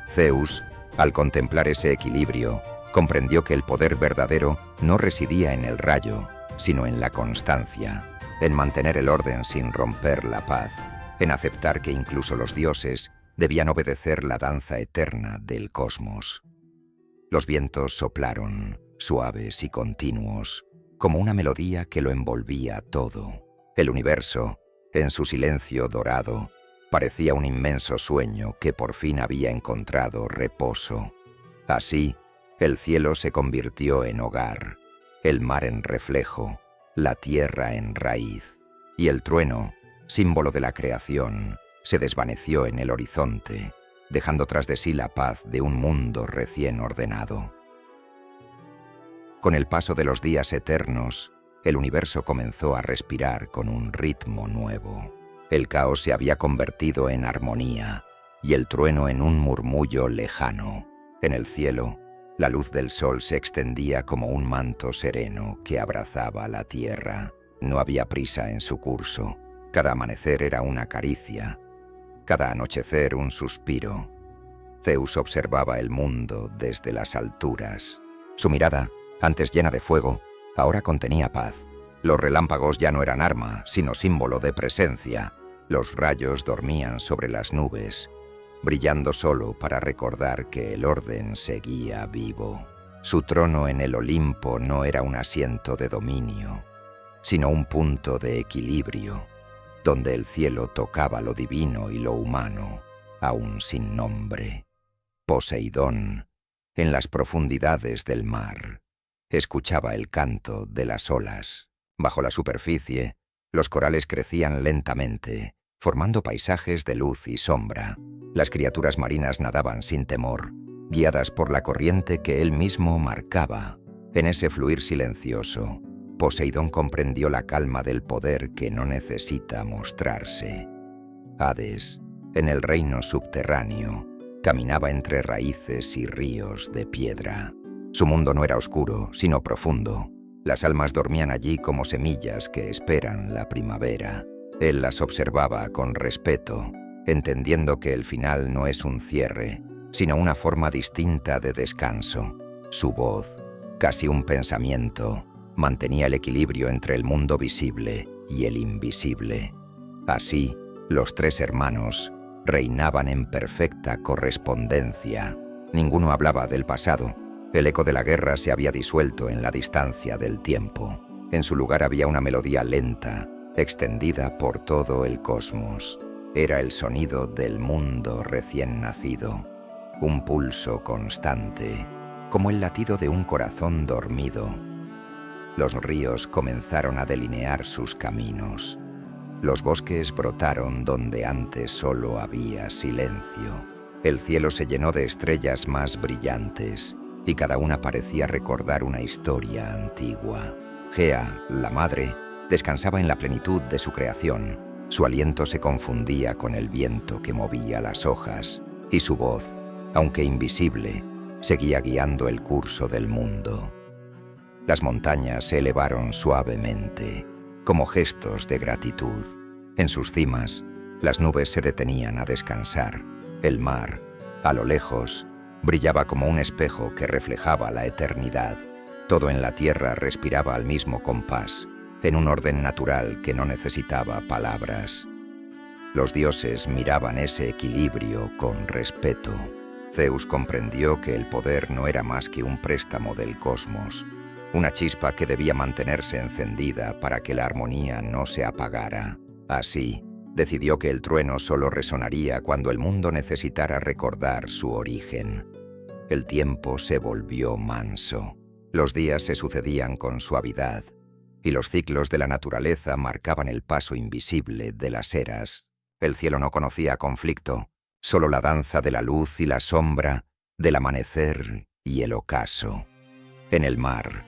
Zeus, al contemplar ese equilibrio, comprendió que el poder verdadero no residía en el rayo, sino en la constancia, en mantener el orden sin romper la paz, en aceptar que incluso los dioses debían obedecer la danza eterna del cosmos. Los vientos soplaron, suaves y continuos, como una melodía que lo envolvía todo. El universo, en su silencio dorado, parecía un inmenso sueño que por fin había encontrado reposo. Así, el cielo se convirtió en hogar, el mar en reflejo, la tierra en raíz, y el trueno, símbolo de la creación, se desvaneció en el horizonte, dejando tras de sí la paz de un mundo recién ordenado. Con el paso de los días eternos, el universo comenzó a respirar con un ritmo nuevo. El caos se había convertido en armonía y el trueno en un murmullo lejano. En el cielo, la luz del sol se extendía como un manto sereno que abrazaba la tierra. No había prisa en su curso. Cada amanecer era una caricia, cada anochecer un suspiro. Zeus observaba el mundo desde las alturas. Su mirada, antes llena de fuego, ahora contenía paz. Los relámpagos ya no eran arma, sino símbolo de presencia. Los rayos dormían sobre las nubes, brillando solo para recordar que el orden seguía vivo. Su trono en el Olimpo no era un asiento de dominio, sino un punto de equilibrio, donde el cielo tocaba lo divino y lo humano, aún sin nombre. Poseidón, en las profundidades del mar, escuchaba el canto de las olas. Bajo la superficie, los corales crecían lentamente, formando paisajes de luz y sombra. Las criaturas marinas nadaban sin temor, guiadas por la corriente que él mismo marcaba. En ese fluir silencioso, Poseidón comprendió la calma del poder que no necesita mostrarse. Hades, en el reino subterráneo, caminaba entre raíces y ríos de piedra. Su mundo no era oscuro, sino profundo. Las almas dormían allí como semillas que esperan la primavera. Él las observaba con respeto, entendiendo que el final no es un cierre, sino una forma distinta de descanso. Su voz, casi un pensamiento, mantenía el equilibrio entre el mundo visible y el invisible. Así, los tres hermanos reinaban en perfecta correspondencia. Ninguno hablaba del pasado. El eco de la guerra se había disuelto en la distancia del tiempo. En su lugar había una melodía lenta, extendida por todo el cosmos. Era el sonido del mundo recién nacido, un pulso constante, como el latido de un corazón dormido. Los ríos comenzaron a delinear sus caminos. Los bosques brotaron donde antes solo había silencio. El cielo se llenó de estrellas más brillantes, y cada una parecía recordar una historia antigua. Gea, la madre, descansaba en la plenitud de su creación. Su aliento se confundía con el viento que movía las hojas, y su voz, aunque invisible, seguía guiando el curso del mundo. Las montañas se elevaron suavemente, como gestos de gratitud. En sus cimas, las nubes se detenían a descansar. El mar, a lo lejos, brillaba como un espejo que reflejaba la eternidad. Todo en la tierra respiraba al mismo compás, en un orden natural que no necesitaba palabras. Los dioses miraban ese equilibrio con respeto. Zeus comprendió que el poder no era más que un préstamo del cosmos, una chispa que debía mantenerse encendida para que la armonía no se apagara. Así, decidió que el trueno solo resonaría cuando el mundo necesitara recordar su origen. El tiempo se volvió manso. Los días se sucedían con suavidad, y los ciclos de la naturaleza marcaban el paso invisible de las eras. El cielo no conocía conflicto, solo la danza de la luz y la sombra, del amanecer y el ocaso. En el mar,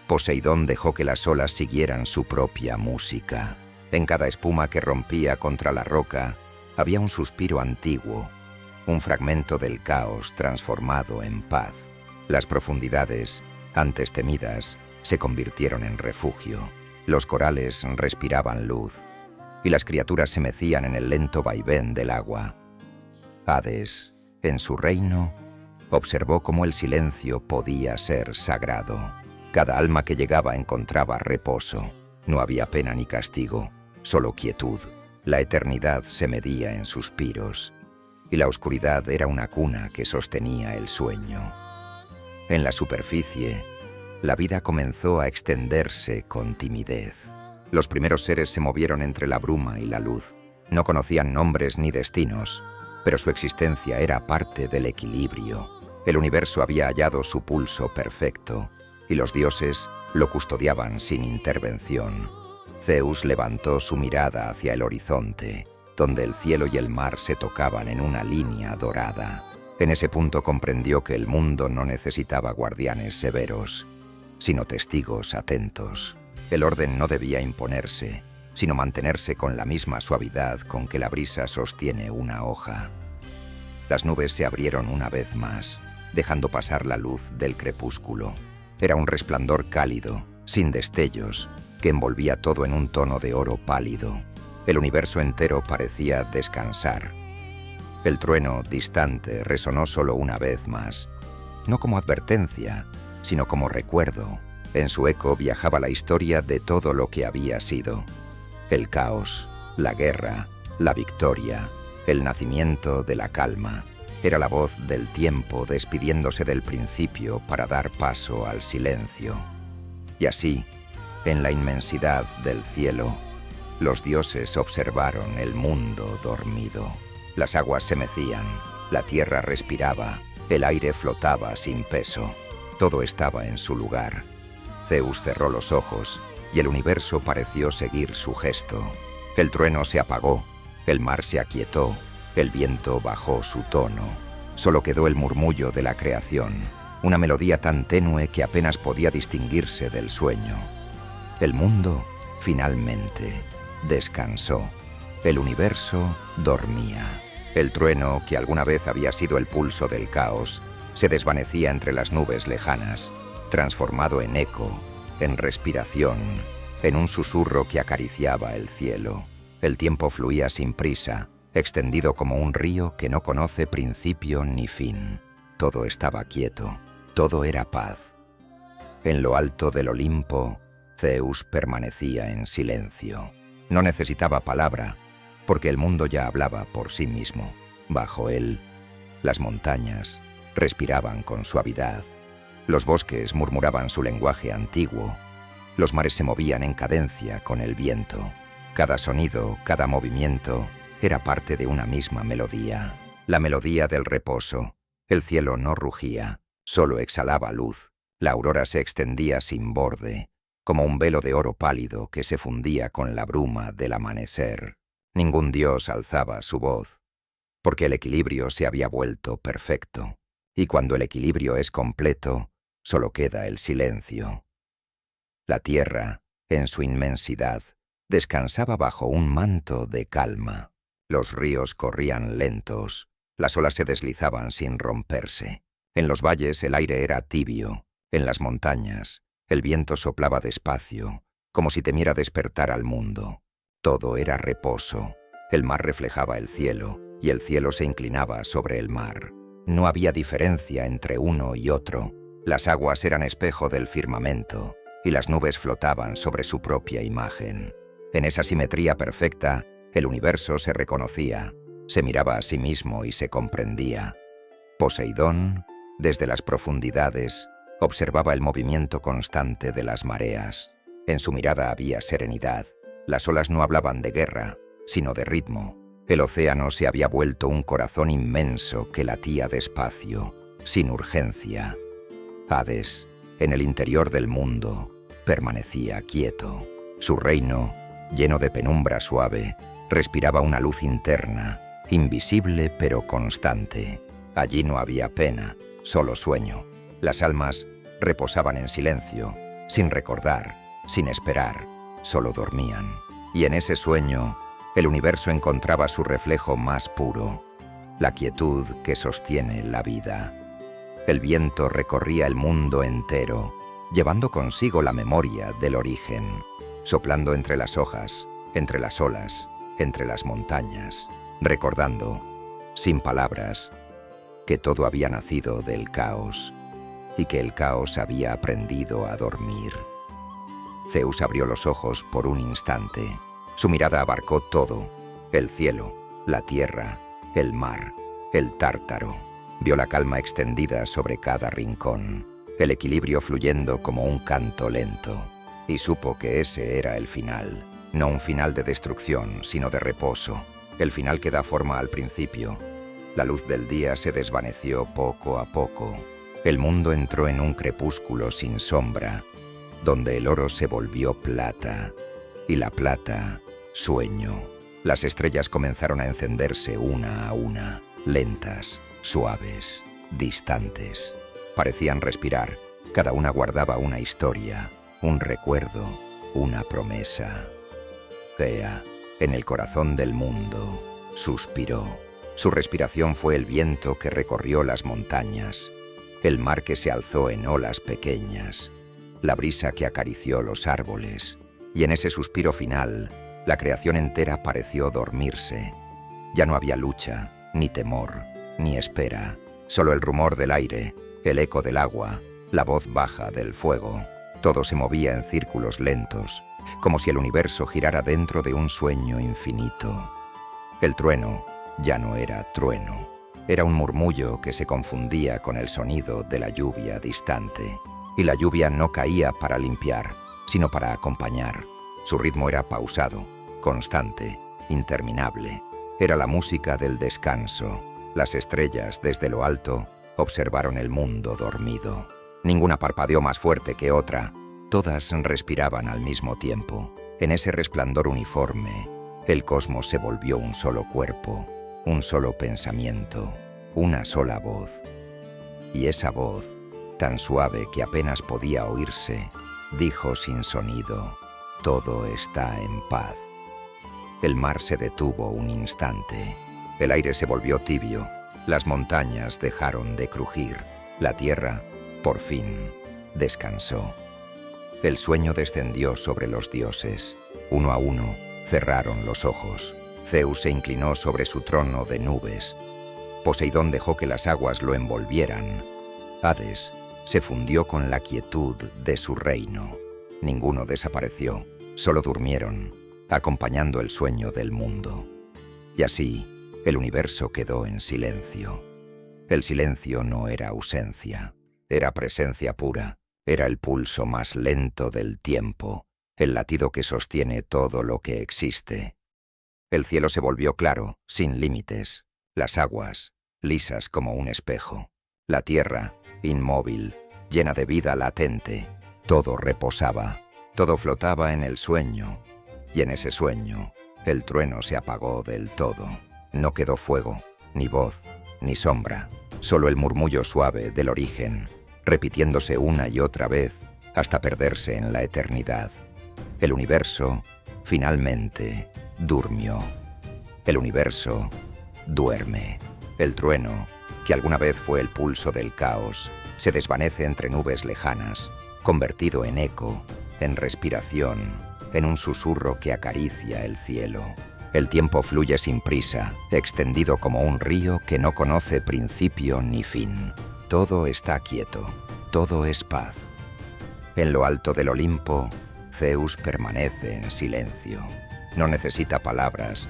Poseidón dejó que las olas siguieran su propia música. En cada espuma que rompía contra la roca había un suspiro antiguo, un fragmento del caos transformado en paz. Las profundidades, antes temidas, se convirtieron en refugio. Los corales respiraban luz, y las criaturas se mecían en el lento vaivén del agua. Hades, en su reino, observó cómo el silencio podía ser sagrado. Cada alma que llegaba encontraba reposo. No había pena ni castigo, solo quietud. La eternidad se medía en suspiros, y la oscuridad era una cuna que sostenía el sueño. En la superficie, la vida comenzó a extenderse con timidez. Los primeros seres se movieron entre la bruma y la luz. No conocían nombres ni destinos, pero su existencia era parte del equilibrio. El universo había hallado su pulso perfecto, y los dioses lo custodiaban sin intervención. Zeus levantó su mirada hacia el horizonte, donde el cielo y el mar se tocaban en una línea dorada. En ese punto comprendió que el mundo no necesitaba guardianes severos, sino testigos atentos. El orden no debía imponerse, sino mantenerse con la misma suavidad con que la brisa sostiene una hoja. Las nubes se abrieron una vez más, dejando pasar la luz del crepúsculo. Era un resplandor cálido, sin destellos, que envolvía todo en un tono de oro pálido. El universo entero parecía descansar. El trueno, distante, resonó solo una vez más, no como advertencia, sino como recuerdo. En su eco viajaba la historia de todo lo que había sido. El caos, la guerra, la victoria, el nacimiento de la calma. Era la voz del tiempo despidiéndose del principio para dar paso al silencio. Y así, en la inmensidad del cielo, los dioses observaron el mundo dormido. Las aguas se mecían, la tierra respiraba, el aire flotaba sin peso. Todo estaba en su lugar. Zeus cerró los ojos y el universo pareció seguir su gesto. El trueno se apagó, el mar se aquietó, el viento bajó su tono. Solo quedó el murmullo de la creación, una melodía tan tenue que apenas podía distinguirse del sueño. El mundo, finalmente, descansó. El universo dormía. El trueno, que alguna vez había sido el pulso del caos, se desvanecía entre las nubes lejanas, transformado en eco, en respiración, en un susurro que acariciaba el cielo. El tiempo fluía sin prisa, extendido como un río que no conoce principio ni fin. Todo estaba quieto, todo era paz. En lo alto del Olimpo, Zeus permanecía en silencio. No necesitaba palabra, porque el mundo ya hablaba por sí mismo. Bajo él, las montañas respiraban con suavidad. Los bosques murmuraban su lenguaje antiguo. Los mares se movían en cadencia con el viento. Cada sonido, cada movimiento, era parte de una misma melodía. La melodía del reposo. El cielo no rugía, solo exhalaba luz. La aurora se extendía sin borde, como un velo de oro pálido que se fundía con la bruma del amanecer. Ningún dios alzaba su voz, porque el equilibrio se había vuelto perfecto. Y cuando el equilibrio es completo, solo queda el silencio. La tierra, en su inmensidad, descansaba bajo un manto de calma. Los ríos corrían lentos, las olas se deslizaban sin romperse. En los valles el aire era tibio, en las montañas el viento soplaba despacio, como si temiera despertar al mundo. Todo era reposo, el mar reflejaba el cielo, y el cielo se inclinaba sobre el mar. No había diferencia entre uno y otro. Las aguas eran espejo del firmamento, y las nubes flotaban sobre su propia imagen. En esa simetría perfecta, el universo se reconocía, se miraba a sí mismo y se comprendía. Poseidón, desde las profundidades, observaba el movimiento constante de las mareas. En su mirada había serenidad. Las olas no hablaban de guerra, sino de ritmo. El océano se había vuelto un corazón inmenso que latía despacio, sin urgencia. Hades, en el interior del mundo, permanecía quieto. Su reino, lleno de penumbra suave, respiraba una luz interna, invisible pero constante. Allí no había pena, solo sueño. Las almas reposaban en silencio, sin recordar, sin esperar, solo dormían. Y en ese sueño, el universo encontraba su reflejo más puro, la quietud que sostiene la vida. El viento recorría el mundo entero, llevando consigo la memoria del origen, soplando entre las hojas, entre las olas, entre las montañas, recordando, sin palabras, que todo había nacido del caos y que el caos había aprendido a dormir. Zeus abrió los ojos por un instante. Su mirada abarcó todo, el cielo, la tierra, el mar, el Tártaro. Vio la calma extendida sobre cada rincón, el equilibrio fluyendo como un canto lento, y supo que ese era el final, no un final de destrucción, sino de reposo, el final que da forma al principio. La luz del día se desvaneció poco a poco. El mundo entró en un crepúsculo sin sombra, donde el oro se volvió plata, y la plata, sueño. Las estrellas comenzaron a encenderse una a una, lentas, suaves, distantes. Parecían respirar. Cada una guardaba una historia, un recuerdo, una promesa. Gea, en el corazón del mundo, suspiró. Su respiración fue el viento que recorrió las montañas, el mar que se alzó en olas pequeñas, la brisa que acarició los árboles, y en ese suspiro final, la creación entera pareció dormirse. Ya no había lucha, ni temor, ni espera, solo el rumor del aire, el eco del agua, la voz baja del fuego. Todo se movía en círculos lentos, como si el universo girara dentro de un sueño infinito. El trueno ya no era trueno, era un murmullo que se confundía con el sonido de la lluvia distante. Y la lluvia no caía para limpiar, sino para acompañar. Su ritmo era pausado, constante, interminable. Era la música del descanso. Las estrellas, desde lo alto, observaron el mundo dormido. Ninguna parpadeó más fuerte que otra. Todas respiraban al mismo tiempo. En ese resplandor uniforme, el cosmos se volvió un solo cuerpo, un solo pensamiento, una sola voz. Y esa voz, tan suave que apenas podía oírse, dijo sin sonido: «Todo está en paz». El mar se detuvo un instante. El aire se volvió tibio. Las montañas dejaron de crujir. La tierra, por fin, descansó. El sueño descendió sobre los dioses. Uno a uno, cerraron los ojos. Zeus se inclinó sobre su trono de nubes. Poseidón dejó que las aguas lo envolvieran. Hades se fundió con la quietud de su reino. Ninguno desapareció, solo durmieron, acompañando el sueño del mundo. Y así, el universo quedó en silencio. El silencio no era ausencia, era presencia pura, era el pulso más lento del tiempo, el latido que sostiene todo lo que existe. El cielo se volvió claro, sin límites, las aguas, lisas como un espejo, la tierra, inmóvil, llena de vida latente. Todo reposaba, todo flotaba en el sueño, y en ese sueño el trueno se apagó del todo. No quedó fuego, ni voz, ni sombra, solo el murmullo suave del origen, repitiéndose una y otra vez hasta perderse en la eternidad. El universo, finalmente, durmió. El universo duerme. El trueno, que alguna vez fue el pulso del caos, se desvanece entre nubes lejanas, convertido en eco, en respiración, en un susurro que acaricia el cielo. El tiempo fluye sin prisa, extendido como un río que no conoce principio ni fin. Todo está quieto, todo es paz. En lo alto del Olimpo, Zeus permanece en silencio. No necesita palabras,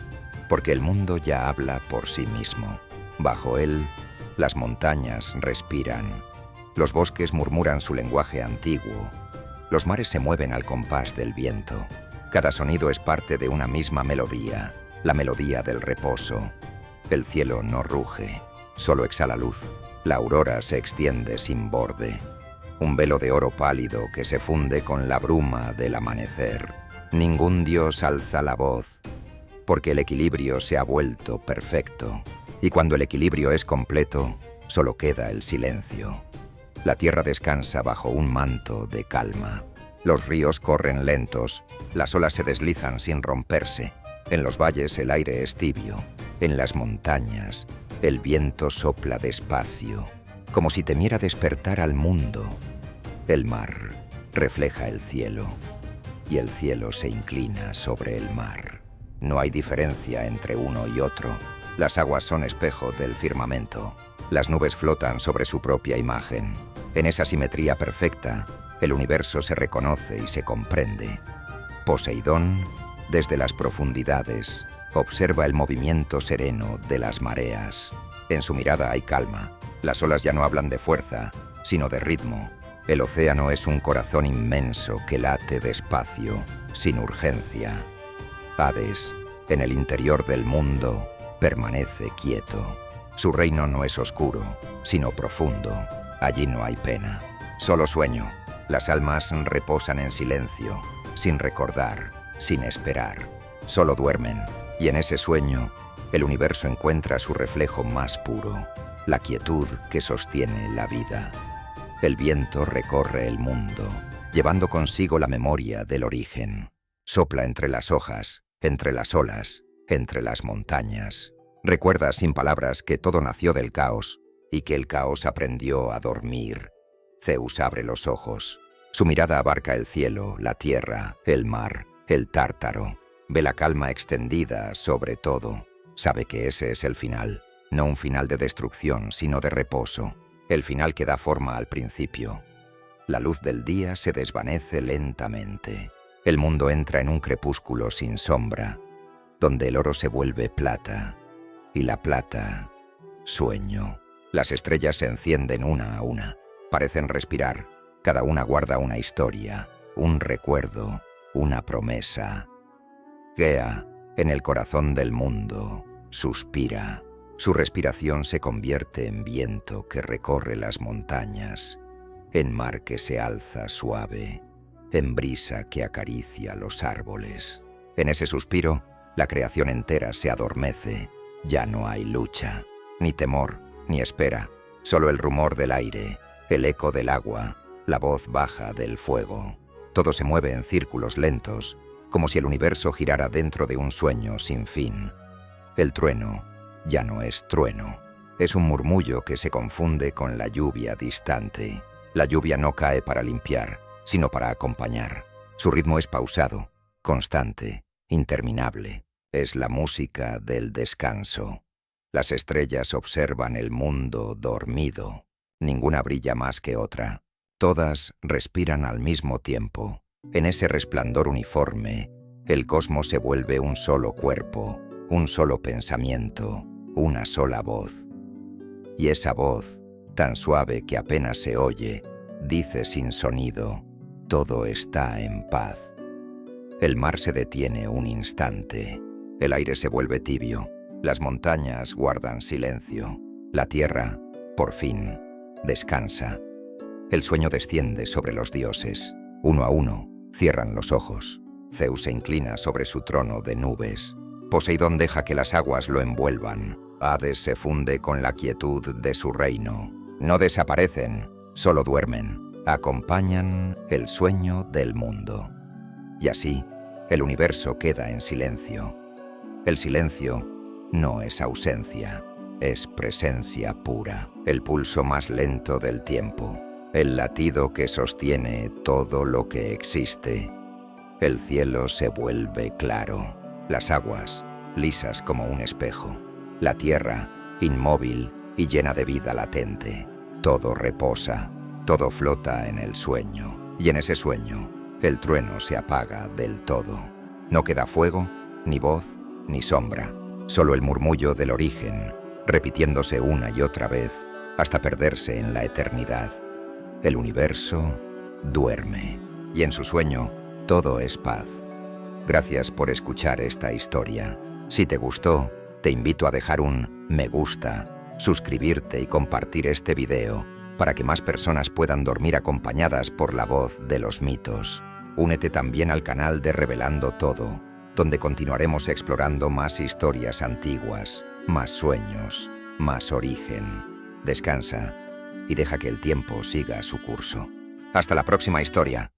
porque el mundo ya habla por sí mismo. Bajo él, las montañas respiran. Los bosques murmuran su lenguaje antiguo. Los mares se mueven al compás del viento. Cada sonido es parte de una misma melodía, la melodía del reposo. El cielo no ruge, solo exhala luz. La aurora se extiende sin borde. Un velo de oro pálido que se funde con la bruma del amanecer. Ningún dios alza la voz, porque el equilibrio se ha vuelto perfecto. Y cuando el equilibrio es completo, solo queda el silencio. La tierra descansa bajo un manto de calma. Los ríos corren lentos, las olas se deslizan sin romperse. En los valles el aire es tibio. En las montañas, el viento sopla despacio, como si temiera despertar al mundo. El mar refleja el cielo, y el cielo se inclina sobre el mar. No hay diferencia entre uno y otro. Las aguas son espejo del firmamento. Las nubes flotan sobre su propia imagen. En esa simetría perfecta, el universo se reconoce y se comprende. Poseidón, desde las profundidades, observa el movimiento sereno de las mareas. En su mirada hay calma. Las olas ya no hablan de fuerza, sino de ritmo. El océano es un corazón inmenso que late despacio, sin urgencia. Hades, en el interior del mundo, permanece quieto. Su reino no es oscuro, sino profundo. Allí no hay pena, solo sueño. Las almas reposan en silencio, sin recordar, sin esperar. Solo duermen, Y en ese sueño, el universo encuentra su reflejo más puro, la quietud que sostiene la vida. El viento recorre el mundo, llevando consigo la memoria del origen. Sopla entre las hojas, entre las olas, entre las montañas. Recuerda sin palabras que todo nació del caos y que el caos aprendió a dormir. Zeus abre los ojos. Su mirada abarca el cielo, la tierra, el mar, el Tártaro. Ve la calma extendida sobre todo. Sabe que ese es el final. No un final de destrucción, sino de reposo. El final que da forma al principio. La luz del día se desvanece lentamente. El mundo entra en un crepúsculo sin sombra, donde el oro se vuelve plata, y la plata, sueño. Las estrellas se encienden una a una. Parecen respirar. Cada una guarda una historia, un recuerdo, una promesa. Gea, en el corazón del mundo, suspira. Su respiración se convierte en viento que recorre las montañas, en mar que se alza suave, en brisa que acaricia los árboles. En ese suspiro, la creación entera se adormece. Ya no hay lucha, ni temor, ni espera, solo el rumor del aire, el eco del agua, la voz baja del fuego. Todo se mueve en círculos lentos, como si el universo girara dentro de un sueño sin fin. El trueno ya no es trueno. Es un murmullo que se confunde con la lluvia distante. La lluvia no cae para limpiar, sino para acompañar. Su ritmo es pausado, constante, interminable. Es la música del descanso. Las estrellas observan el mundo dormido. Ninguna brilla más que otra. Todas respiran al mismo tiempo. En ese resplandor uniforme, el cosmos se vuelve un solo cuerpo, un solo pensamiento, una sola voz. Y esa voz, tan suave que apenas se oye, dice sin sonido: todo está en paz. El mar se detiene un instante. El aire se vuelve tibio. Las montañas guardan silencio. La tierra, por fin, descansa. El sueño desciende sobre los dioses. Uno a uno, cierran los ojos. Zeus se inclina sobre su trono de nubes. Poseidón deja que las aguas lo envuelvan. Hades se funde con la quietud de su reino. No desaparecen, solo duermen. Acompañan el sueño del mundo. Y así, el universo queda en silencio. El silencio no es ausencia, es presencia pura. El pulso más lento del tiempo. El latido que sostiene todo lo que existe. El cielo se vuelve claro. Las aguas, lisas como un espejo. La tierra, inmóvil y llena de vida latente. Todo reposa, todo flota en el sueño. Y en ese sueño, el trueno se apaga del todo. No queda fuego, ni voz, ni sombra. Solo el murmullo del origen, repitiéndose una y otra vez, hasta perderse en la eternidad. El universo duerme, y en su sueño todo es paz. Gracias por escuchar esta historia. Si te gustó, te invito a dejar un me gusta, suscribirte y compartir este video para que más personas puedan dormir acompañadas por la voz de los mitos. Únete también al canal de Revelando Todo, donde continuaremos explorando más historias antiguas, más sueños, más origen. Descansa y deja que el tiempo siga su curso. Hasta la próxima historia.